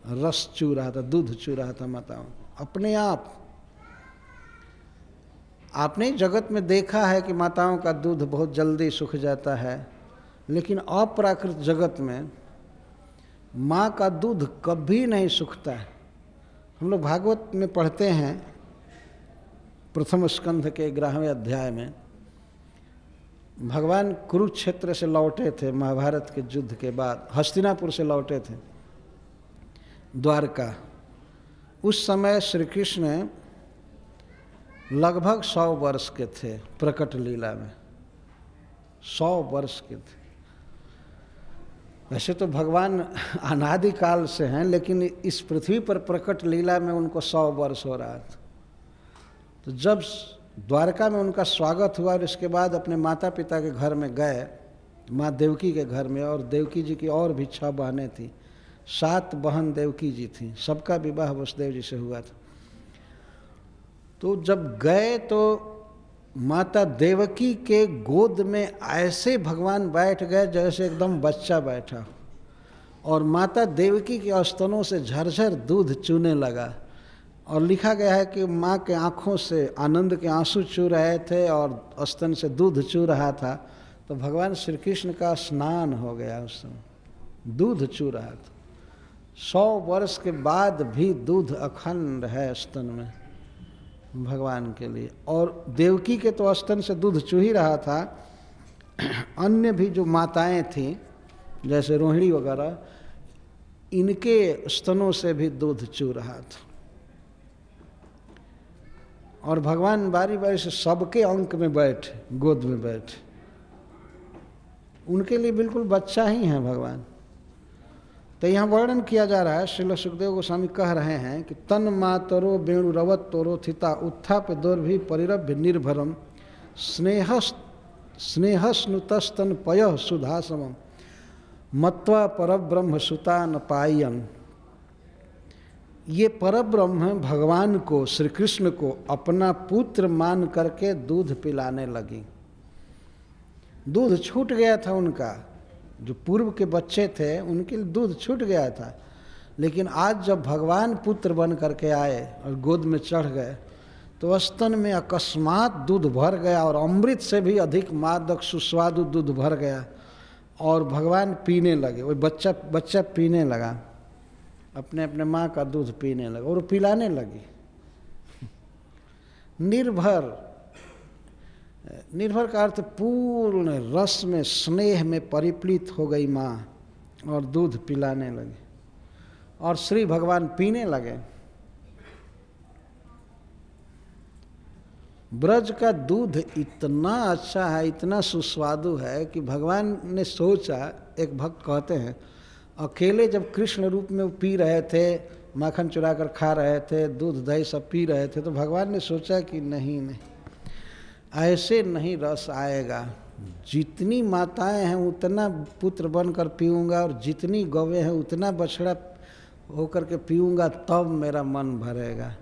Speaker 1: रस चू रहा था, दूध चू रहा था माताओं अपने आप। आपने जगत में देखा है कि माताओं का दूध बहुत जल्दी सूख जाता है, लेकिन अप्राकृत जगत में माँ का दूध कभी नहीं सूखता है। हम लोग भागवत में पढ़ते हैं प्रथम स्कंध के 11वें अध्याय में, भगवान कुरुक्षेत्र से लौटे थे महाभारत के युद्ध के बाद, हस्तिनापुर से लौटे थे द्वारका। उस समय श्री कृष्ण लगभग 100 वर्ष के थे, प्रकट लीला में 100 वर्ष के थे। वैसे तो भगवान अनादिकाल से हैं, लेकिन इस पृथ्वी पर प्रकट लीला में उनको 100 वर्ष हो रहा था। तो जब द्वारका में उनका स्वागत हुआ और इसके बाद अपने माता पिता के घर में गए, माँ देवकी के घर में, और देवकी जी की और भी 6 बहनें थीं, 7 बहन देवकी जी थीं, सबका विवाह वसुदेव जी से हुआ था। तो जब गए तो माता देवकी के गोद में ऐसे भगवान बैठ गए जैसे एकदम बच्चा बैठा, और माता देवकी के स्तनों से झरझर दूध चूने लगा। और लिखा गया है कि माँ के आँखों से आनंद के आंसू चू रहे थे और स्तन से दूध चू रहा था। तो भगवान श्री कृष्ण का स्नान हो गया, उस समय दूध चू रहा था। 100 वर्ष के बाद भी दूध अखंड है स्तन में भगवान के लिए। और देवकी के तो स्तन से दूध चू ही रहा था, अन्य भी जो माताएं थीं जैसे रोहिणी वगैरह, इनके स्तनों से भी दूध चू रहा था। और भगवान बारी बारी से सबके अंक में बैठे, गोद में बैठे। उनके लिए बिल्कुल बच्चा ही है भगवान। तो यहाँ वर्णन किया जा रहा है, श्रील सुखदेव गोस्वामी कह रहे हैं कि तन मातरो वेणुरवत तोरो थिता उत्थाप दोर्भि परिरभ्य निर्भरम स्नेहस्नुतस्तन पय सुधासमम मत्वा परब्रह्म सुता न पायन। ये परब्रह्म भगवान को, श्री कृष्ण को अपना पुत्र मान करके दूध पिलाने लगी। दूध छूट गया था उनका, जो पूर्व के बच्चे थे उनके लिए दूध छूट गया था, लेकिन आज जब भगवान पुत्र बन करके आए और गोद में चढ़ गए तो स्तन में अकस्मात दूध भर गया और अमृत से भी अधिक मादक सुस्वादु दूध भर गया और भगवान पीने लगे। वो बच्चा पीने लगा, अपने अपने माँ का दूध पीने लगा और पिलाने लगी। निर्भर का अर्थ पूर्ण रस में, स्नेह में परिप्लित हो गई माँ और दूध पिलाने लगी और श्री भगवान पीने लगे। ब्रज का दूध इतना अच्छा है, इतना सुस्वादु है कि भगवान ने सोचा, एक भक्त कहते हैं अकेले जब कृष्ण रूप में वो पी रहे थे, माखन चुरा कर खा रहे थे, दूध दही सब पी रहे थे, तो भगवान ने सोचा कि नहीं ऐसे नहीं रस आएगा। जितनी माताएं हैं उतना पुत्र बनकर पीऊँगा और जितनी गौवें हैं उतना बछड़ा होकर के पीऊँगा, तब मेरा मन भरेगा।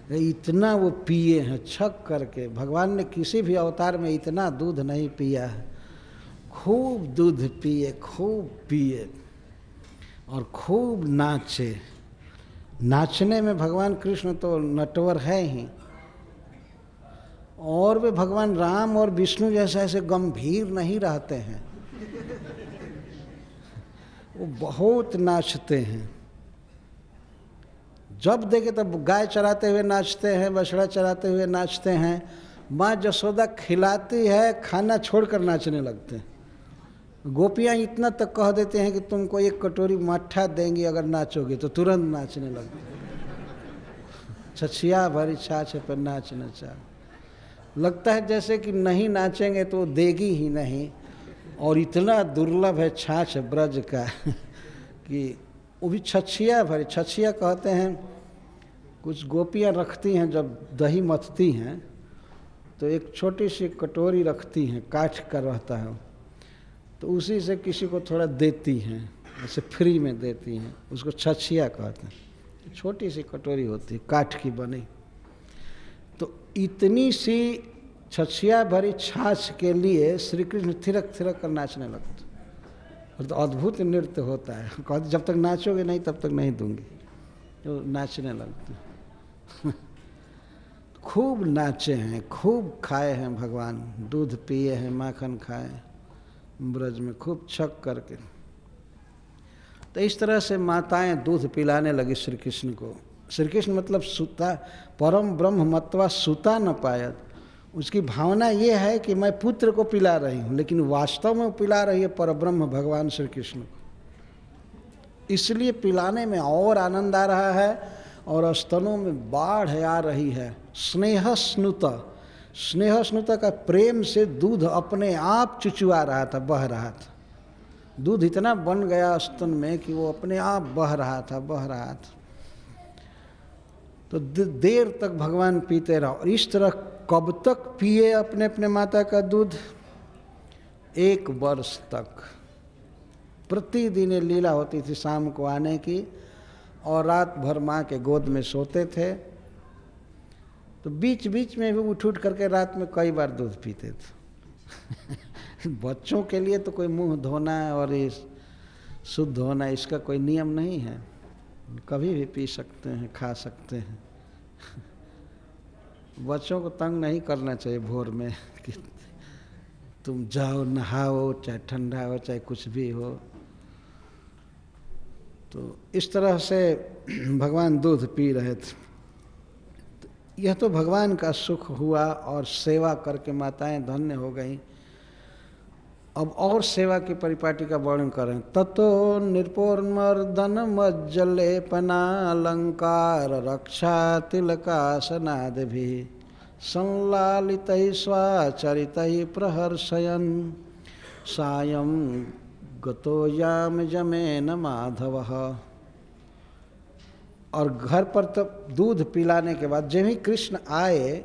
Speaker 1: इतना वो पिए हैं छक करके। भगवान ने किसी भी अवतार में इतना दूध नहीं पिया है। खूब दूध पिए, खूब पिए और खूब नाचे। नाचने में भगवान कृष्ण तो नटवर है ही, और वे भगवान राम और विष्णु जैसे ऐसे गंभीर नहीं रहते हैं, वो बहुत नाचते हैं। जब देखे तब गाय चराते हुए नाचते हैं, बछड़ा चराते हुए नाचते हैं। माँ जसोदा खिलाती है, खाना छोड़कर नाचने लगते हैं। गोपियाँ इतना तक कह देते हैं कि तुमको एक कटोरी मट्ठा देंगी अगर नाचोगे, तो तुरंत नाचने लगते हैं। छछिया भरी छाछ पर नाच नचा। लगता है जैसे कि नहीं नाचेंगे तो देगी ही नहीं। और इतना दुर्लभ है छाछ ब्रज का कि वो भी छछिया भरी। छछिया कहते हैं, कुछ गोपियाँ रखती हैं जब दही मथती हैं तो एक छोटी सी कटोरी रखती हैं, काठ का रहता है, तो उसी से किसी को थोड़ा देती हैं, जैसे फ्री में देती हैं। उसको छछिया कहते हैं। छोटी सी कटोरी होती है, काठ की बनी। तो इतनी सी छछिया भरी छाछ के लिए श्री कृष्ण थिरक थिरक कर नाचने लगते। और तो अद्भुत नृत्य होता है। कहते जब तक नाचोगे नहीं तब तक नहीं दूंगी, तो नाचने लगते। खूब नाचे हैं, खूब खाए हैं भगवान, दूध पिए हैं, माखन खाए ब्रज में खूब छक करके। तो इस तरह से माताएं दूध पिलाने लगी श्री कृष्ण को। श्री कृष्ण मतलब सुता, परम ब्रह्म मत्वा सुता न पायत। उसकी भावना ये है कि मैं पुत्र को पिला रही हूँ, लेकिन वास्तव में पिला रही है परब्रह्म भगवान श्री कृष्ण को। इसलिए पिलाने में और आनंद आ रहा है और स्तनों में बाढ़ आ रही है। स्नेह स्नुता, स्नेह स्नुता का प्रेम से दूध अपने आप चुचुआ रहा था, बह रहा था। दूध इतना बन गया स्तन में कि वो अपने आप बह रहा था। तो देर तक भगवान पीते रहो। और इस तरह कब तक पिए अपने अपने माता का दूध? 1 वर्ष तक। प्रतिदिन लीला होती थी शाम को आने की, और रात भर माँ के गोद में सोते थे। तो बीच बीच में भी उठ उठ करके रात में कई बार दूध पीते थे। बच्चों के लिए तो कोई मुंह धोना और इस शुद्ध होना इसका कोई नियम नहीं है, कभी भी पी सकते हैं, खा सकते हैं। बच्चों को तंग नहीं करना चाहिए भोर में कि तुम जाओ नहाओ, चाहे ठंडा हो चाहे कुछ भी हो। तो इस तरह से भगवान दूध पी रहे थे। तो यह तो भगवान का सुख हुआ और सेवा करके माताएं धन्य हो गईं। अब और सेवा की परिपाटी का वर्णन करें। ततो निर्पोर्मर्दन मज्जलेपनालंकार रक्षा तिलकासनादि संलालित स्वाचरित प्रहर्षयन सायं गतो याम जमेन माधव। और घर पर तब दूध पिलाने के बाद जब ही कृष्ण आए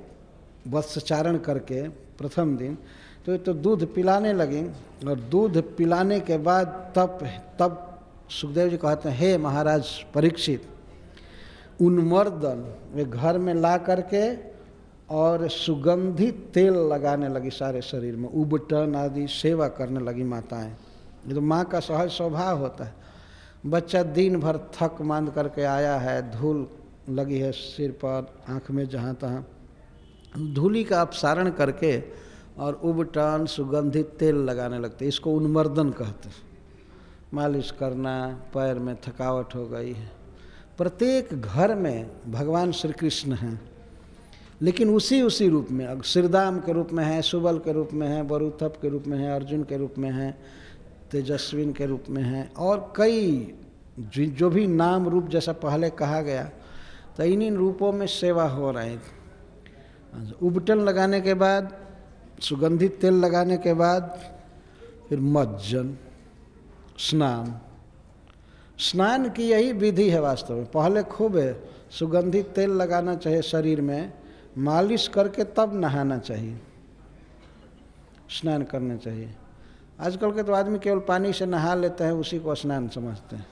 Speaker 1: वत्सचारण करके प्रथम दिन, तो ये तो दूध पिलाने लगे। और दूध पिलाने के बाद तब सुखदेव जी कहते हैं, हे महाराज परीक्षित, उन्मर्दन वे घर में ला करके और सुगंधित तेल लगाने लगी सारे शरीर में, उबटन आदि सेवा करने लगी माताएं। ये तो माँ का सहज स्वभाव होता है। बच्चा दिन भर थक मांद करके आया है, धूल लगी है सिर पर, आँख में, जहाँ तहाँ, धूली का अपसारण करके और उबटन सुगंधित तेल लगाने लगते। इसको उन्मर्दन कहते हैं। मालिश करना, पैर में थकावट हो गई है। प्रत्येक घर में भगवान श्री कृष्ण हैं, लेकिन उसी रूप में, श्रीदाम के रूप में है, सुबल के रूप में है, बरुथप के रूप में है, अर्जुन के रूप में है, तेजस्विन के रूप में है, और कई जो भी नाम रूप जैसा पहले कहा गया, तो इन रूपों में सेवा हो रही थी। उबटन लगाने के बाद, सुगंधित तेल लगाने के बाद फिर मज्जन, स्नान की यही विधि है वास्तव में। पहले खूब सुगंधित तेल लगाना चाहिए शरीर में, मालिश करके तब नहाना चाहिए, स्नान करना चाहिए। आजकल के तो आदमी केवल पानी से नहा लेते हैं, उसी को स्नान समझते हैं।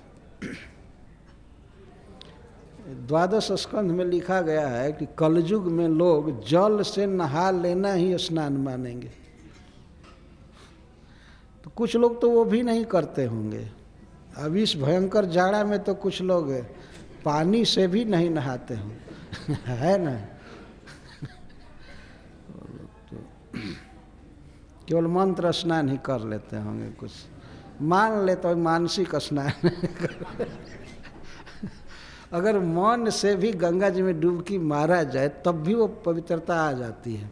Speaker 1: द्वादश स्कंध में लिखा गया है कि कलयुग में लोग जल से नहा लेना ही स्नान मानेंगे। तो कुछ लोग तो वो भी नहीं करते होंगे। अब इस भयंकर जाड़ा में तो कुछ लोग पानी से भी नहीं नहाते होंगे है ना। तो केवल मंत्र स्नान ही कर लेते होंगे, कुछ मान लेते हो मानसिक स्नान अगर मन से भी गंगा जी में डुबकी मारा जाए तब भी वो पवित्रता आ जाती है,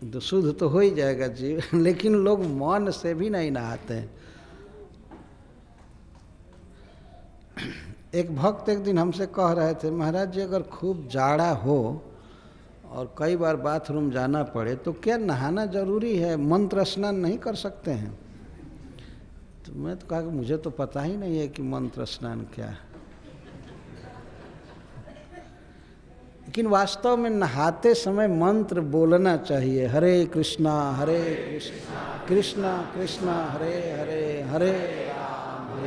Speaker 1: तो शुद्ध तो हो ही जाएगा जीव। लेकिन लोग मन से भी नहीं नहाते हैं। एक भक्त एक दिन हमसे कह रहे थे, महाराज जी अगर खूब जाड़ा हो और कई बार बाथरूम जाना पड़े तो क्या नहाना जरूरी है, मंत्र स्नान नहीं कर सकते हैं? तो मैं तो कहा कि मुझे तो पता ही नहीं है कि मंत्र स्नान क्या है। लेकिन वास्तव में नहाते समय मंत्र बोलना चाहिए, हरे कृष्णा कृष्णा कृष्णा हरे हरे, हरे राम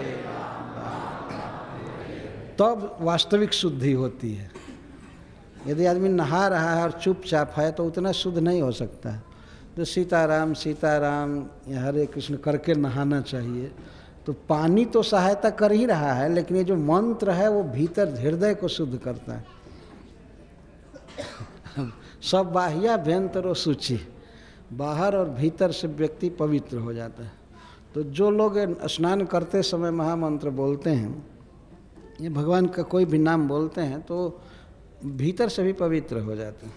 Speaker 1: राम। तब वास्तविक शुद्धि होती है। यदि आदमी नहा रहा है और चुपचाप है तो उतना शुद्ध नहीं हो सकता है। तो सीताराम सीताराम या हरे कृष्ण करके नहाना चाहिए। तो पानी तो सहायता कर ही रहा है, लेकिन ये जो मंत्र है वो भीतर हृदय को शुद्ध करता है। सब बाह्याभ्यंतरो शुचि, बाहर और भीतर से व्यक्ति पवित्र हो जाता है। तो जो लोग स्नान करते समय महामंत्र बोलते हैं, ये भगवान का कोई भी नाम बोलते हैं, तो भीतर से भी पवित्र हो जाते हैं।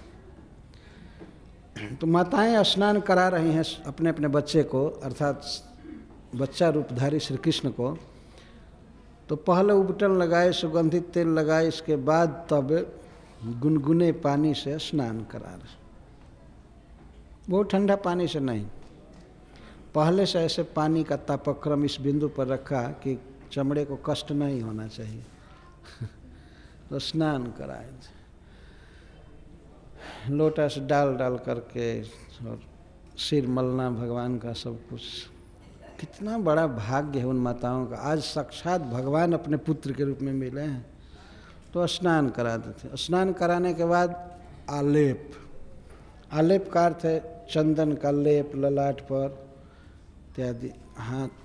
Speaker 1: तो माताएं स्नान करा रही हैं अपने अपने बच्चे को, अर्थात बच्चा रूपधारी श्री कृष्ण को। तो पहले उबटन लगाए, सुगंधित तेल लगाए, इसके बाद तब गुनगुने पानी से स्नान करा रहे। बहुत ठंडा पानी से नहीं, पहले से ऐसे पानी का तापक्रम इस बिंदु पर रखा कि चमड़े को कष्ट नहीं होना चाहिए तो स्नान कराए। लोटस डाल डाल करके और सिर मलना भगवान का सब कुछ। कितना बड़ा भाग्य है उन माताओं का, आज साक्षात भगवान अपने पुत्र के रूप में मिले हैं। तो स्नान कराते थे। स्नान कराने के बाद आलेप, आलेप का अर्थ है चंदन का लेप, ललाट पर इत्यादि,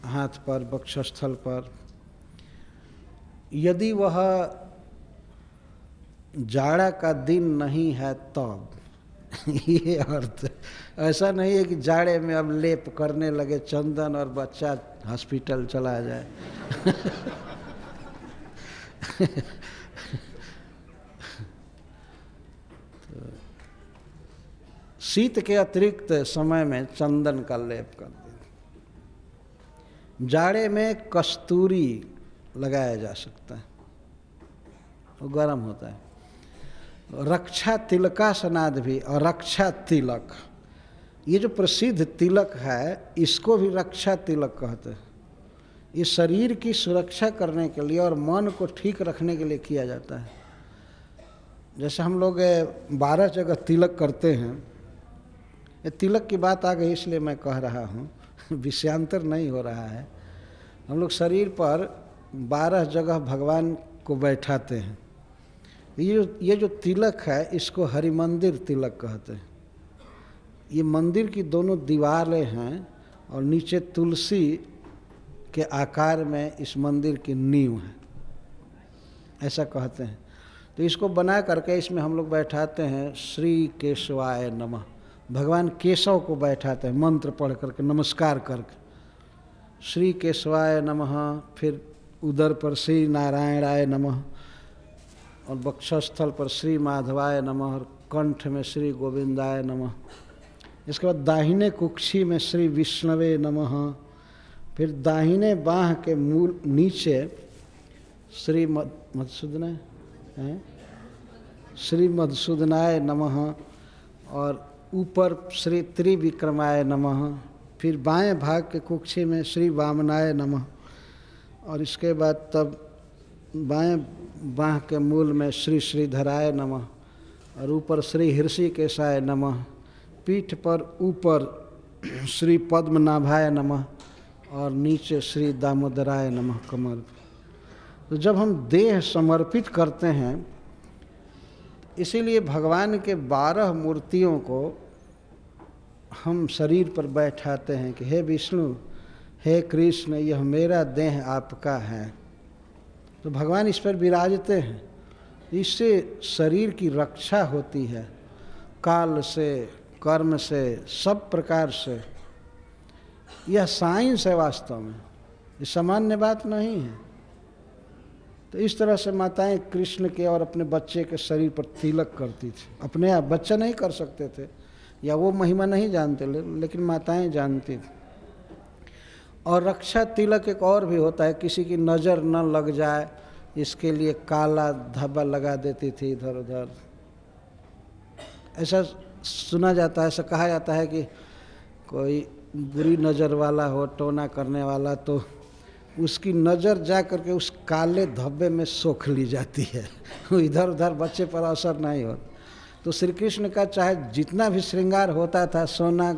Speaker 1: हाथ पर, वक्षस्थल पर। यदि वह जाड़ा का दिन नहीं है तब ये अर्थ। ऐसा नहीं है कि जाड़े में अब लेप करने लगे चंदन और बच्चा हॉस्पिटल चला जाए शीत के अतिरिक्त समय में चंदन का लेप करते थे। जाड़े में कस्तूरी लगाया जा सकता है, वो गर्म होता है। रक्षा तिलकासनाद भी, और रक्षा तिलक, ये जो प्रसिद्ध तिलक है इसको भी रक्षा तिलक कहते हैं। ये शरीर की सुरक्षा करने के लिए और मन को ठीक रखने के लिए किया जाता है। जैसे हम लोग 12 जगह तिलक करते हैं, ये तिलक की बात आ गई इसलिए मैं कह रहा हूँ, विषयांतर नहीं हो रहा है। हम लोग शरीर पर 12 जगह भगवान को बैठाते हैं। ये जो तिलक है इसको हरिमंदिर तिलक कहते हैं। ये मंदिर की दोनों दीवारें हैं और नीचे तुलसी के आकार में इस मंदिर की नींव है, ऐसा कहते हैं। तो इसको बना करके इसमें हम लोग बैठाते हैं श्री केशवाय नमः। भगवान केशव को बैठाते हैं मंत्र पढ़ करके, नमस्कार करके, श्री केशवाय नमः। फिर उदर पर श्री नारायणाय नमः, और वक्षस्थल पर श्री माधवाय नमः, और कंठ में श्री गोविंदाय नमः। इसके बाद दाहिने कुक्षी में श्री विष्णवे नमः। फिर दाहिने बाह के मूल नीचे श्री मधुसूदनाय हैं, श्री मधुसूदनाय नमः, और ऊपर श्री त्रिविक्रमाय नमः। फिर बाएं भाग के कुक्षी में श्री वामनाय नमः, और इसके बाद तब बाएं बाह के मूल में श्री श्रीधराय नमः, और ऊपर श्री हृषिकेशाय नमः। पीठ पर ऊपर श्री पद्मनाभाय नमः, और नीचे श्री दामोदराय नमः कमल। तो जब हम देह समर्पित करते हैं, इसीलिए भगवान के 12 मूर्तियों को हम शरीर पर बैठाते हैं कि हे विष्णु, हे कृष्ण, यह मेरा देह आपका है। तो भगवान इस पर विराजते हैं। इससे शरीर की रक्षा होती है, काल से, कर्म से, सब प्रकार से। यह साइंस है वास्तव में, ये सामान्य बात नहीं है। तो इस तरह से माताएं कृष्ण के और अपने बच्चे के शरीर पर तिलक करती थी। अपने आप बच्चा नहीं कर सकते थे या वो महिमा नहीं जानते, लेकिन माताएं जानती थी। और रक्षा तिलक एक और भी होता है, किसी की नज़र न लग जाए इसके लिए काला धब्बा लगा देती थी इधर उधर। ऐसा सुना जाता है, ऐसा कहा जाता है कि कोई बुरी नज़र वाला हो, टोना करने वाला, तो उसकी नज़र जा करके उस काले धब्बे में सोख ली जाती है, इधर उधर बच्चे पर असर नहीं होता। तो श्री कृष्ण का चाहे जितना भी श्रृंगार होता था, सोना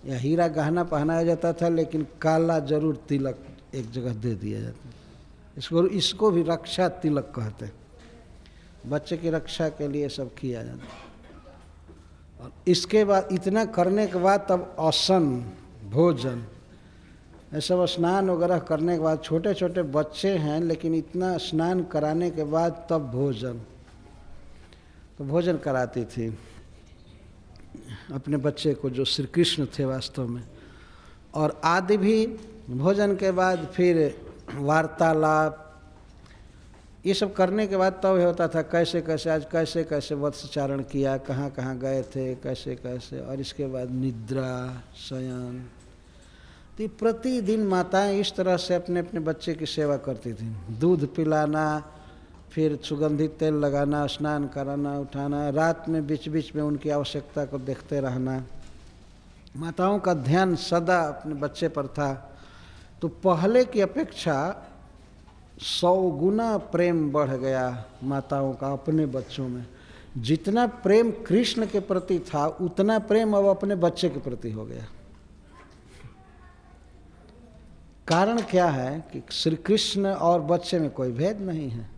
Speaker 1: या हीरा गहना पहनाया जाता था, लेकिन काला जरूर तिलक एक जगह दे दिया जाता है। इसको भी रक्षा तिलक कहते हैं। बच्चे की रक्षा के लिए सब किया जाता है। और इसके बाद इतना करने के बाद तब आसन, भोजन, सब स्नान वगैरह करने के बाद, छोटे छोटे बच्चे हैं लेकिन इतना स्नान कराने के बाद तब भोजन, तो भोजन कराती थी अपने बच्चे को, जो श्री कृष्ण थे वास्तव में। और आदि भी भोजन के बाद फिर वार्तालाप, ये सब करने के बाद तब होता था कैसे कैसे आज कैसे कैसे वत्सचारण किया, कहाँ कहाँ गए थे, कैसे कैसे, और इसके बाद निद्रा, शयन। तो प्रतिदिन माताएं इस तरह से अपने अपने बच्चे की सेवा करती थी। दूध पिलाना, फिर सुगंधित तेल लगाना, स्नान कराना, उठाना, रात में बीच बीच में उनकी आवश्यकता को देखते रहना। माताओं का ध्यान सदा अपने बच्चे पर था। तो पहले की अपेक्षा 100 गुना प्रेम बढ़ गया माताओं का अपने बच्चों में। जितना प्रेम कृष्ण के प्रति था उतना प्रेम अब अपने बच्चे के प्रति हो गया। कारण क्या है कि श्री कृष्ण और बच्चे में कोई भेद नहीं है।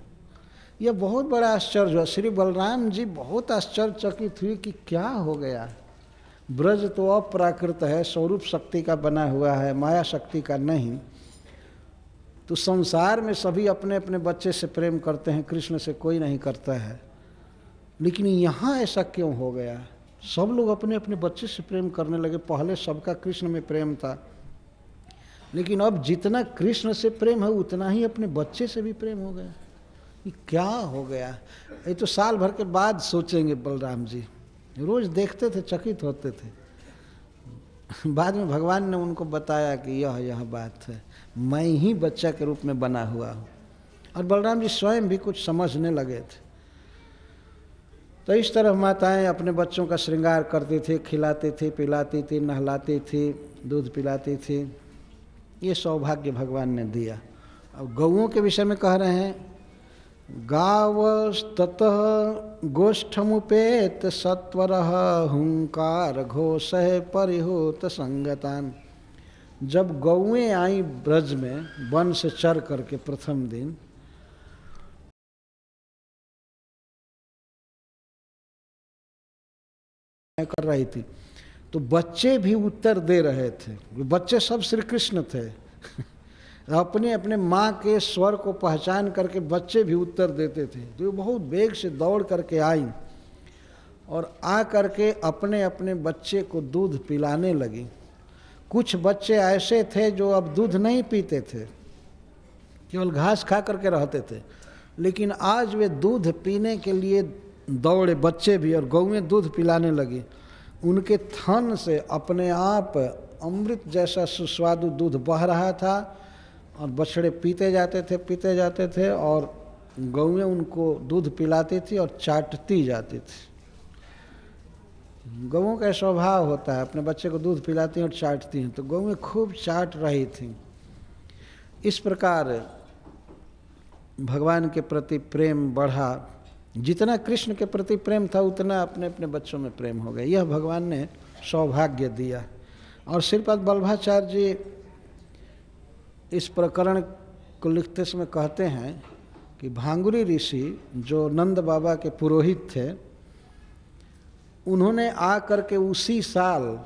Speaker 1: यह बहुत बड़ा आश्चर्य हुआ। श्री बलराम जी बहुत आश्चर्यचकित हुए कि क्या हो गया। ब्रज तो अप्राकृत है, स्वरूप शक्ति का बना हुआ है, माया शक्ति का नहीं। तो संसार में सभी अपने अपने बच्चे से प्रेम करते हैं, कृष्ण से कोई नहीं करता है। लेकिन यहाँ ऐसा क्यों हो गया? सब लोग अपने अपने बच्चे से प्रेम करने लगे। पहले सबका कृष्ण में प्रेम था, लेकिन अब जितना कृष्ण से प्रेम है उतना ही अपने बच्चे से भी प्रेम हो गया। ये क्या हो गया? ये तो साल भर के बाद सोचेंगे बलराम जी, रोज देखते थे, चकित होते थे। बाद में भगवान ने उनको बताया कि यह बात है, मैं ही बच्चा के रूप में बना हुआ हूँ। और बलराम जी स्वयं भी कुछ समझने लगे थे। तो इस तरह माताएं अपने बच्चों का श्रृंगार करती थी, खिलाती थी, पिलाती थी, नहलाती थी, दूध पिलाती थी। ये सौभाग्य भगवान ने दिया। अब गौओं के विषय में कह रहे हैं, गावस्ततः गोष्ठमुपेत सत्वरः हुंकार घोषः परिहोत संगतान। जब गौएं आई ब्रज में वन से चर करके प्रथम दिन, कर रही थी, तो बच्चे भी उत्तर दे रहे थे। बच्चे सब श्री कृष्ण थे। अपने अपने माँ के स्वर को पहचान करके बच्चे भी उत्तर देते थे। तो ये बहुत वेग से दौड़ करके आई और आ करके अपने अपने बच्चे को दूध पिलाने लगी। कुछ बच्चे ऐसे थे जो अब दूध नहीं पीते थे, केवल घास खा करके रहते थे, लेकिन आज वे दूध पीने के लिए दौड़े, बच्चे भी, और गौएं दूध पिलाने लगी। उनके थन से अपने आप अमृत जैसा सुस्वादु दूध बह रहा था और बछड़े पीते जाते थे और गौएं उनको दूध पिलाती थी और चाटती जाती थी। गौओं का स्वभाव होता है, अपने बच्चे को दूध पिलाती हैं और चाटती हैं, तो गौएं खूब चाट रही थीं। इस प्रकार भगवान के प्रति प्रेम बढ़ा। जितना कृष्ण के प्रति प्रेम था उतना अपने अपने बच्चों में प्रेम हो गया। यह भगवान ने सौभाग्य दिया। और श्रीपाद वल्लभाचार्य जी इस प्रकरण को लिखते समय कहते हैं कि भांगुरी ऋषि जो नंद बाबा के पुरोहित थे, उन्होंने आकर के उसी साल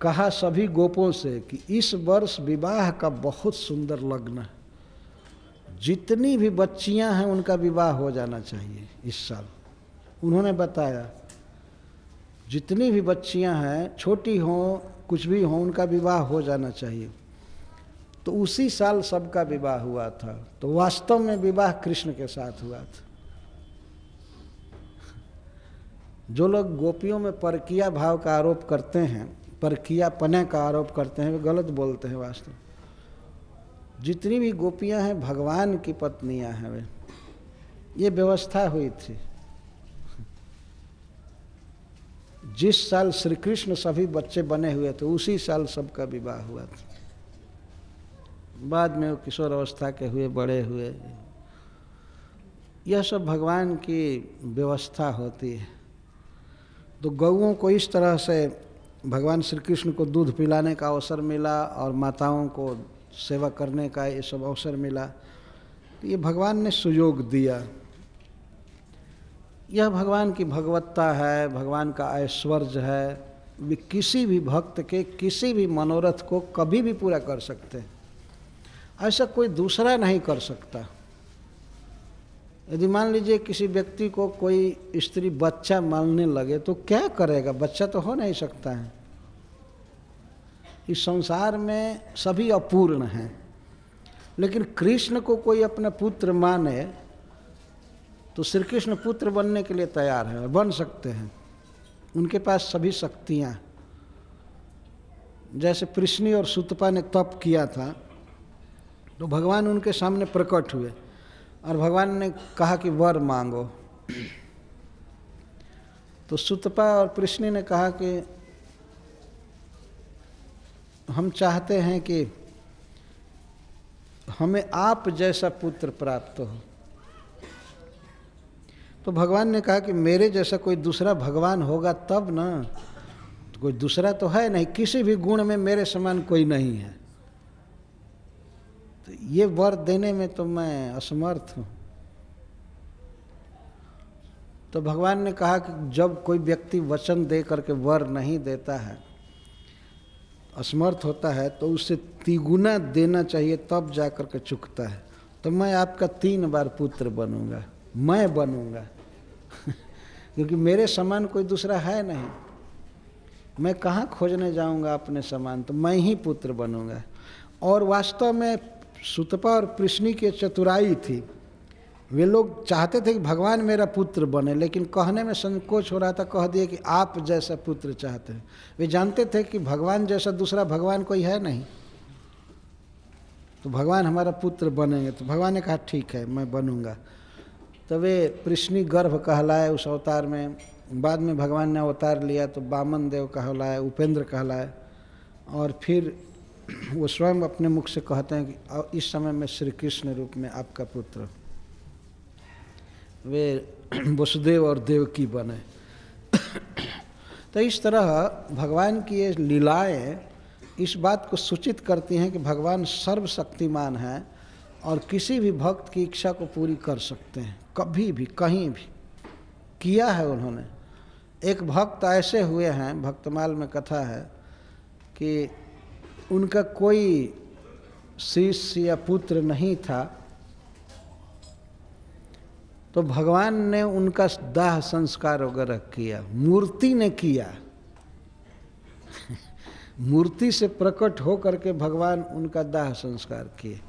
Speaker 1: कहा सभी गोपों से कि इस वर्ष विवाह का बहुत सुंदर लग्न है, जितनी भी बच्चियां हैं उनका विवाह हो जाना चाहिए इस साल। उन्होंने बताया जितनी भी बच्चियां हैं, छोटी हों कुछ भी हों, उनका विवाह हो जाना चाहिए। तो उसी साल सबका विवाह हुआ था। तो वास्तव में विवाह कृष्ण के साथ हुआ था। जो लोग गोपियों में परकिया भाव का आरोप करते हैं, परकिया पने का आरोप करते हैं, वे गलत बोलते हैं। वास्तव जितनी भी गोपियां हैं भगवान की पत्नियां हैं। वे ये व्यवस्था हुई थी। जिस साल श्री कृष्ण सभी बच्चे बने हुए थे उसी साल सबका विवाह हुआ था। बाद में वो किशोर अवस्था के हुए, बड़े हुए। यह सब भगवान की व्यवस्था होती है। तो गौओं को इस तरह से भगवान श्री कृष्ण को दूध पिलाने का अवसर मिला और माताओं को सेवा करने का ये सब अवसर मिला। तो ये भगवान ने सुयोग दिया। यह भगवान की भगवत्ता है, भगवान का ऐश्वर्य है। वे किसी भी भक्त के किसी भी मनोरथ को कभी भी पूरा कर सकते हैं, ऐसा कोई दूसरा नहीं कर सकता। यदि मान लीजिए किसी व्यक्ति को कोई स्त्री बच्चा मानने लगे तो क्या करेगा? बच्चा तो हो नहीं सकता है। इस संसार में सभी अपूर्ण हैं, लेकिन कृष्ण को कोई अपना पुत्र माने तो श्री कृष्ण पुत्र बनने के लिए तैयार है और बन सकते हैं। उनके पास सभी शक्तियाँ। जैसे पृश्नी और सुतपा ने तप किया था तो भगवान उनके सामने प्रकट हुए और भगवान ने कहा कि वर मांगो। तो सुतपा और पृश्नी ने कहा कि हम चाहते हैं कि हमें आप जैसा पुत्र प्राप्त हो। तो भगवान ने कहा कि मेरे जैसा कोई दूसरा भगवान होगा तब ना। तो कोई दूसरा तो है नहीं, किसी भी गुण में मेरे समान कोई नहीं है। तो ये वर देने में तो मैं असमर्थ हूँ। तो भगवान ने कहा कि जब कोई व्यक्ति वचन दे करके वर नहीं देता है, असमर्थ होता है, तो उसे तिगुना देना चाहिए, तब जा कर के चुकता है। तो मैं आपका 3 बार पुत्र बनूंगा, मैं बनूंगा क्योंकि मेरे समान कोई दूसरा है नहीं। मैं कहाँ खोजने जाऊंगा अपने समान, तो मैं ही पुत्र बनूंगा। और वास्तव में सुतपा और पृश्नी की चतुराई थी। वे लोग चाहते थे कि भगवान मेरा पुत्र बने, लेकिन कहने में संकोच हो रहा था, कह दिए कि आप जैसा पुत्र चाहते हैं। वे जानते थे कि भगवान जैसा दूसरा भगवान कोई है नहीं, तो भगवान हमारा पुत्र बनेंगे। तो भगवान ने कहा ठीक है मैं बनूंगा। तो वे कृष्णी गर्भ कहलाए उस अवतार में। बाद में भगवान ने अवतार लिया तो वामन देव कहलाए, उपेंद्र कहलाए, और फिर वो स्वयं अपने मुख से कहते हैं कि इस समय मैं श्री कृष्ण रूप में आपका पुत्र। वे वसुदेव और देवकी बने। तो इस तरह भगवान की ये लीलाएं इस बात को सूचित करती हैं कि भगवान सर्वशक्तिमान हैं और किसी भी भक्त की इच्छा को पूरी कर सकते हैं, कभी भी कहीं भी। किया है उन्होंने। एक भक्त ऐसे हुए हैं, भक्तमाल में कथा है कि उनका कोई शिष्य या पुत्र नहीं था, तो भगवान ने उनका दाह संस्कार वगैरह किया, मूर्ति ने किया। मूर्ति से प्रकट हो करके भगवान उनका दाह संस्कार किए,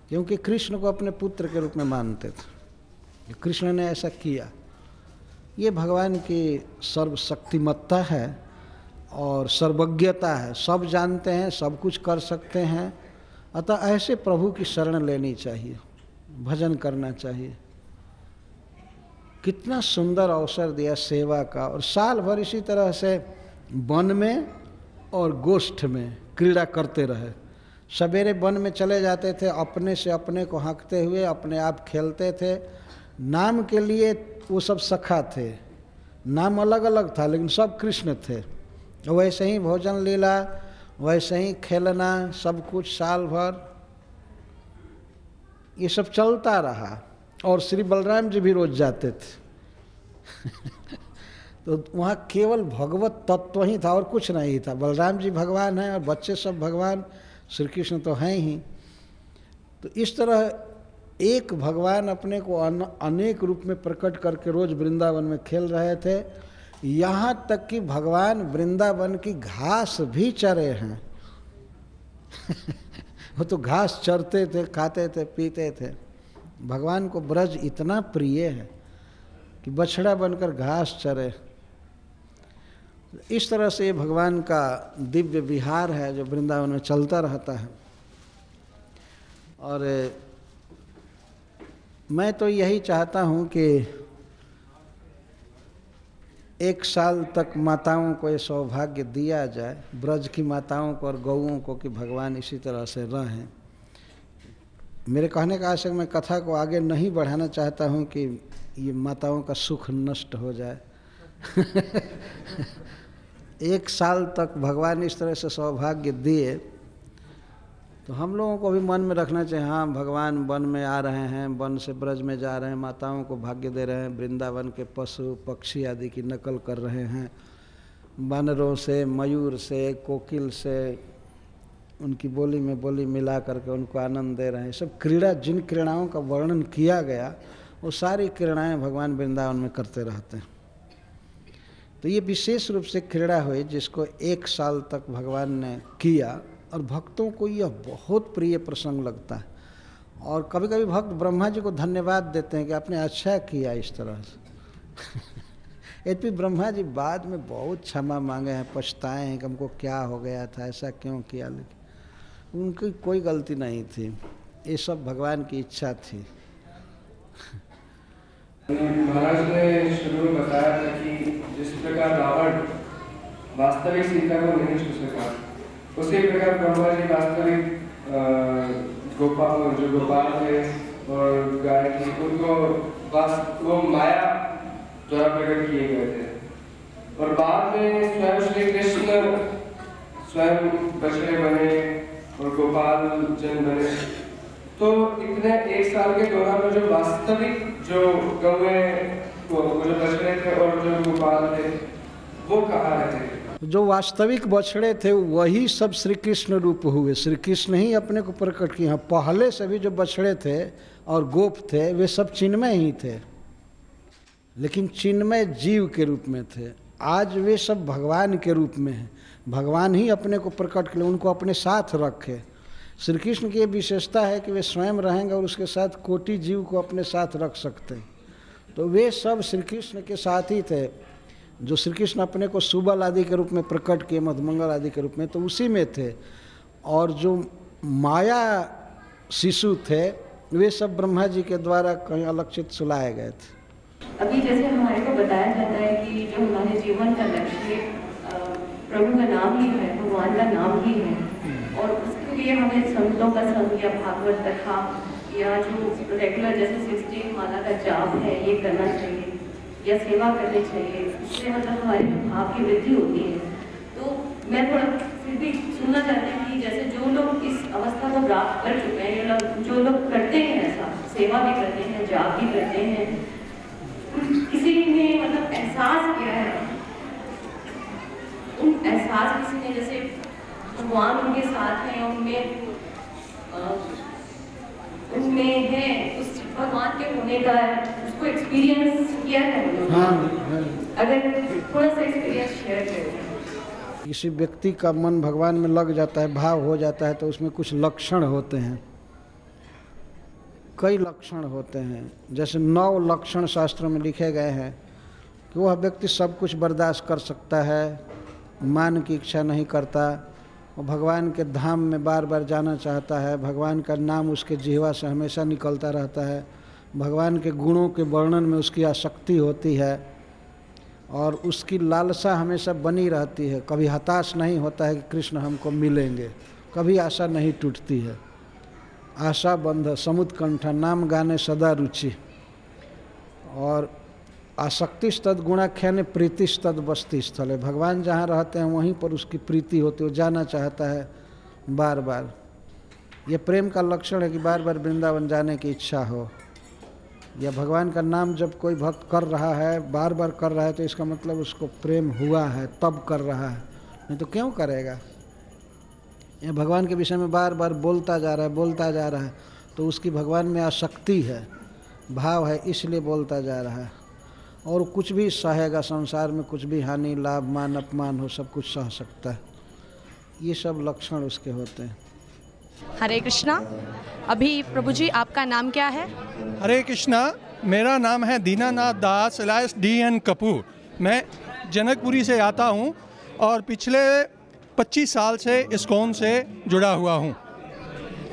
Speaker 1: क्योंकि कृष्ण को अपने पुत्र के रूप में मानते थे। कृष्ण ने ऐसा किया। ये भगवान की सर्वशक्तिमत्ता है और सर्वज्ञता है, सब जानते हैं, सब कुछ कर सकते हैं। अतः ऐसे प्रभु की शरण लेनी चाहिए, भजन करना चाहिए। कितना सुंदर अवसर दिया सेवा का, और साल भर इसी तरह से वन में और गोष्ठ में क्रीड़ा करते रहे। सवेरे वन में चले जाते थे, अपने से अपने को हाँकते हुए अपने आप खेलते थे। नाम के लिए वो सब सखा थे, नाम अलग अलग था लेकिन सब कृष्ण थे। वैसे ही भोजन लीला, वैसे ही खेलना, सब कुछ साल भर ये सब चलता रहा। और श्री बलराम जी भी रोज जाते थे। तो वहाँ केवल भगवत तत्व ही था और कुछ नहीं था। बलराम जी भगवान हैं और बच्चे सब भगवान, श्री कृष्ण तो हैं ही। तो इस तरह एक भगवान अपने को अनेक रूप में प्रकट करके रोज वृंदावन में खेल रहे थे। यहाँ तक कि भगवान वृंदावन की घास भी चरे हैं। वो तो घास चरते थे, खाते थे, पीते थे। भगवान को ब्रज इतना प्रिय है कि बछड़ा बनकर घास चरे। इस तरह से ये भगवान का दिव्य विहार है जो वृंदावन में चलता रहता है। और मैं तो यही चाहता हूँ कि 1 साल तक माताओं को ये सौभाग्य दिया जाए, ब्रज की माताओं को और गौओं को, कि भगवान इसी तरह से रहें। मेरे कहने का आशय मैं कथा को आगे नहीं बढ़ाना चाहता हूँ कि ये माताओं का सुख नष्ट हो जाए। 1 साल तक भगवान इस तरह से सौभाग्य दिए तो हम लोगों को भी मन में रखना चाहिए, हाँ भगवान वन में आ रहे हैं, वन से ब्रज में जा रहे हैं, माताओं को भाग्य दे रहे हैं, वृंदावन के पशु पक्षी आदि की नकल कर रहे हैं, वानरों से, मयूर से, कोकिल से उनकी बोली में बोली मिला करके उनको आनंद दे रहे हैं। सब क्रीड़ा, जिन क्रीड़ाओं का वर्णन किया गया वो सारी क्रीड़ाएँ भगवान वृंदावन में करते रहते हैं। तो ये विशेष रूप से क्रीड़ा हुई जिसको 1 साल तक भगवान ने किया, और भक्तों को यह बहुत प्रिय प्रसंग लगता है। और कभी कभी भक्त ब्रह्मा जी को धन्यवाद देते हैं कि आपने अच्छा किया इस तरह से। यद्यपि ब्रह्मा जी बाद में बहुत क्षमा मांगे हैं, पछताए हैं कि हमको क्या हो गया था, ऐसा क्यों किया, लेकिन उनकी कोई गलती नहीं थी, ये सब भगवान की इच्छा थी।
Speaker 2: महाराज ने शुरू में बताया था कि जिस प्रकार रावण वास्तविक सीता को नहीं छू सका, उसी प्रकार ब्रह्मा जी वास्तविक जो गोपाल थे और गाय थी, उनको वो माया द्वारा प्रकट किए गए थे। और बाद में स्वयं श्री कृष्ण स्वयं बछड़े बने और गोपाल जन बने। तो इतने 1 साल के दौरान में जो वास्तविक जो गौएं, वो जो बछड़े थे और जो गोपाल थे, वो कहाँ रहते?
Speaker 1: जो वास्तविक बछड़े थे वही सब श्री कृष्ण रूप हुए। श्री कृष्ण ही अपने को प्रकट किए। पहले से भी जो बछड़े थे और गोप थे वे सब चिन्मय ही थे, लेकिन चिन्मय जीव के रूप में थे। आज वे सब भगवान के रूप में हैं। भगवान ही अपने को प्रकट किए, उनको अपने साथ रखे। श्री कृष्ण की ये विशेषता है कि वे स्वयं रहेंगे और उसके साथ कोटि जीव को अपने साथ रख सकते हैं। तो वे सब श्री कृष्ण के साथ ही थे। जो श्री कृष्ण अपने को सुबल आदि के रूप में प्रकट किए, मधुमंगल आदि के रूप में, तो उसी में थे। और जो माया शिशु थे वे सब ब्रह्मा जी के द्वारा कहीं अलक्षित सुलाए गए थे।
Speaker 3: अभी जैसे हमारे को बताया जाता है कि जो हमारे जीवन का लक्ष्य प्रभु का नाम ही है, भगवान का नाम ही है, और उसके लिए हमें संतों का संग या भागवत कथा या जो रेगुलर जैसे 16 माला का जाप है ये करना चाहिए या सेवा करनी चाहिए। इससे मतलब हमारे भाव की वृद्धि होती है। तो मैं थोड़ा फिर भी सुनना चाहती हूँ कि जैसे जो लोग इस अवस्था को प्राप्त कर चुके हैं, जो लोग करते हैं ऐसा, सेवा भी करते हैं, जाप भी करते हैं, किसी ने मतलब एहसास किया है, उन एहसास किसी ने जैसे भगवान उनके साथ हैं, उनमें है उस भगवान के होने का उसको एक्सपीरियंस किया है।
Speaker 1: हाँ,
Speaker 3: अगर थोड़ा सा एक्सपीरियंस शेयर करें।
Speaker 1: किसी व्यक्ति का मन भगवान में लग जाता है, भाव हो जाता है, तो उसमें कुछ लक्षण होते हैं, कई लक्षण होते हैं। जैसे 9 लक्षण शास्त्रों में लिखे गए हैं कि वह व्यक्ति सब कुछ बर्दाश्त कर सकता है, मान की इच्छा नहीं करता, वो भगवान के धाम में बार बार जाना चाहता है, भगवान का नाम उसके जिह्वा से हमेशा निकलता रहता है, भगवान के गुणों के वर्णन में उसकी आसक्ति होती है और उसकी लालसा हमेशा बनी रहती है। कभी हताश नहीं होता है कि कृष्ण हमको मिलेंगे, कभी आशा नहीं टूटती है। आशा बंध समुद कंठा, नाम गाने सदा रुचि। और आसक्ति स्तद गुणाख्याने प्रीति स्तद बस्ती स्थल है। भगवान जहाँ रहते हैं वहीं पर उसकी प्रीति होती है, वो जाना चाहता है बार बार। ये प्रेम का लक्षण है कि बार बार वृंदावन जाने की इच्छा हो। या भगवान का नाम जब कोई भक्त कर रहा है, बार बार कर रहा है, तो इसका मतलब उसको प्रेम हुआ है, तब कर रहा है, नहीं तो क्यों करेगा। ये भगवान के विषय में बार बार बोलता जा रहा है, तो उसकी भगवान में आसक्ति है, भाव है, इसलिए बोलता जा रहा है। और कुछ भी सहेगा, संसार में कुछ भी हानि लाभ मान अपमान हो, सब कुछ सह सकता है। ये सब लक्षण उसके होते हैं।
Speaker 4: हरे कृष्णा। अभी प्रभु जी आपका नाम क्या है?
Speaker 5: हरे कृष्णा, मेरा नाम है दीनानाथ दास एलायस DN कपूर। मैं जनकपुरी से आता हूँ और पिछले 25 साल से इस्कॉन से जुड़ा हुआ हूँ।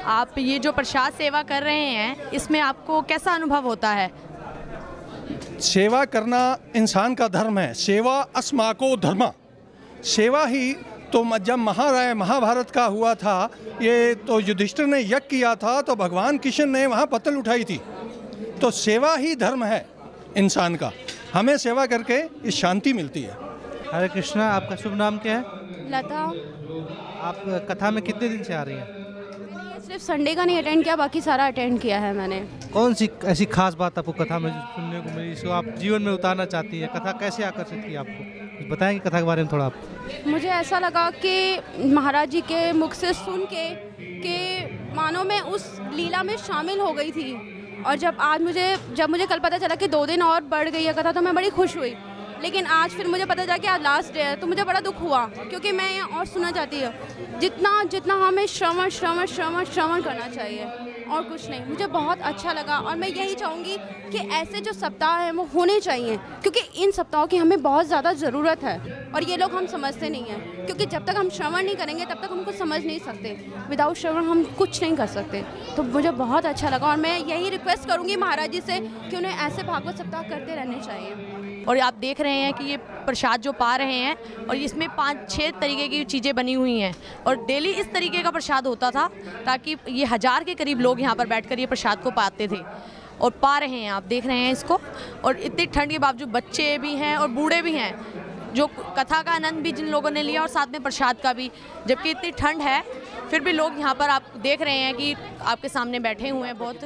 Speaker 4: आप ये जो प्रसाद सेवा कर रहे हैं, इसमें आपको कैसा अनुभव होता है?
Speaker 5: सेवा करना इंसान का धर्म है। सेवा अस्माको धर्म। सेवा ही तो जब महाभारत का हुआ था, ये तो युधिष्ठिर ने यज्ञ किया था, तो भगवान कृष्ण ने वहाँ पत्तल उठाई थी। तो सेवा ही धर्म है इंसान का। हमें सेवा करके इस शांति मिलती है।
Speaker 6: हरे कृष्णा, आपका शुभ नाम क्या है?
Speaker 7: लता।
Speaker 6: आप कथा में कितने दिन से आ रही हैं?
Speaker 7: सिर्फ संडे का नहीं अटेंड किया, बाकी सारा अटेंड किया है मैंने।
Speaker 6: कौन सी ऐसी खास बात आपको कथा में सुनने को मिली, इसको आप जीवन में उतारना चाहती है? कथा कैसे आकर्षित की आपको, कुछ बताएंगे कथा के बारे में थोड़ा आप? मुझे
Speaker 7: ऐसा लगा कि महाराज जी के मुख से सुन के मानो मैं उस लीला में शामिल हो गई थी। और जब मुझे कल पता चला कि 2 दिन और बढ़ गई है कथा, तो मैं बड़ी खुश हुई। लेकिन आज फिर मुझे पता चला कि आज लास्ट डे है, तो मुझे बड़ा दुख हुआ, क्योंकि मैं यहाँ और सुनना चाहती हूँ। जितना हमें श्रवण करना चाहिए और कुछ नहीं। मुझे बहुत अच्छा लगा और मैं यही चाहूँगी कि ऐसे जो सप्ताह हैं वो होने चाहिए, क्योंकि इन सप्ताहों की हमें बहुत ज़्यादा ज़रूरत है और ये लोग हम समझते नहीं हैं। क्योंकि जब तक हम श्रवण नहीं करेंगे तब तक हम कुछ समझ नहीं सकते। विदाउट श्रवण हम कुछ नहीं कर सकते। तो मुझे बहुत अच्छा लगा और मैं यही रिक्वेस्ट करूँगी महाराज जी से कि उन्हें ऐसे भागवत सप्ताह करते रहने चाहिए।
Speaker 4: और आप देख रहे हैं कि ये प्रसाद जो पा रहे हैं, और इसमें 5-6 तरीके की चीज़ें बनी हुई हैं, और डेली इस तरीके का प्रसाद होता था, ताकि ये 1000 के करीब लोग यहाँ पर बैठकर ये प्रसाद को पाते थे और पा रहे हैं। आप देख रहे हैं इसको। और इतनी ठंड के बावजूद बच्चे भी हैं और बूढ़े भी हैं, जो कथा का आनंद भी जिन लोगों ने लिया और साथ में प्रसाद का भी। जबकि इतनी ठंड है, फिर भी लोग यहाँ पर आप देख रहे हैं कि आपके सामने बैठे हुए हैं बहुत।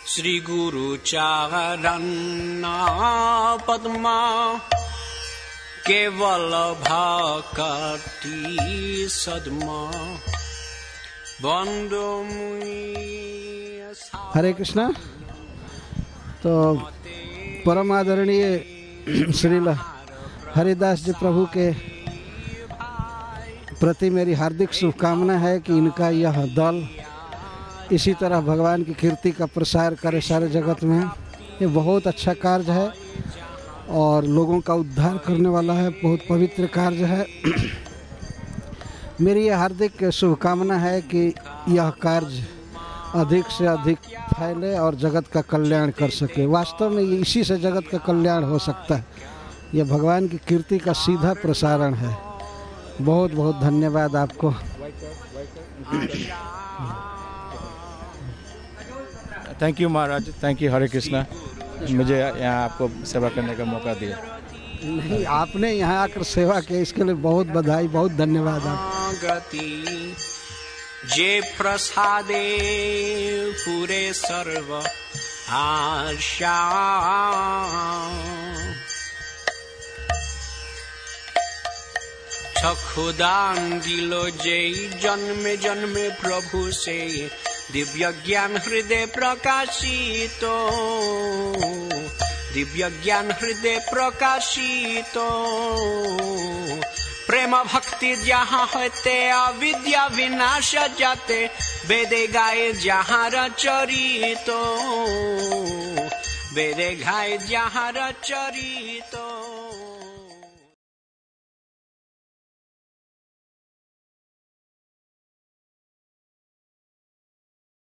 Speaker 8: श्री गुरु चरणा पद्मा केवल भक्ति सद्मा बंदो मुनि।
Speaker 1: हरे कृष्णा। तो परम आदरणीय श्रील हरिदास जी प्रभु के प्रति मेरी हार्दिक शुभकामना है कि इनका यह दल इसी तरह भगवान की कीर्ति का प्रसार करे सारे जगत में। ये बहुत अच्छा कार्य है और लोगों का उद्धार करने वाला है, बहुत पवित्र कार्य है। मेरी यह हार्दिक शुभकामना है कि यह कार्य अधिक से अधिक फैले और जगत का कल्याण कर सके। वास्तव में ये इसी से जगत का कल्याण हो सकता है। यह भगवान की कीर्ति का सीधा प्रसारण है। बहुत बहुत धन्यवाद आपको।
Speaker 9: थैंक यू महाराज, थैंक यू हरे कृष्णा, मुझे यहाँ आपको सेवा करने का मौका दिया।
Speaker 1: नहीं, आपने यहाँ आकर सेवा की, इसके लिए बहुत बधाई, बहुत धन्यवाद आप।
Speaker 8: जे प्रसादे पूरे सर्व आशा चक्षुदान दिलो जे जन्मे जन्मे प्रभु से दिव्य ज्ञान हृदय प्रकाशितो, दिव्य ज्ञान हृदय प्रकाशितो। प्रेम भक्ति जहाँ होते अविद्या विनाश जाते, वेदे गाए जहाँ रचरितो, वेदे गाए जहाँ रचरितो।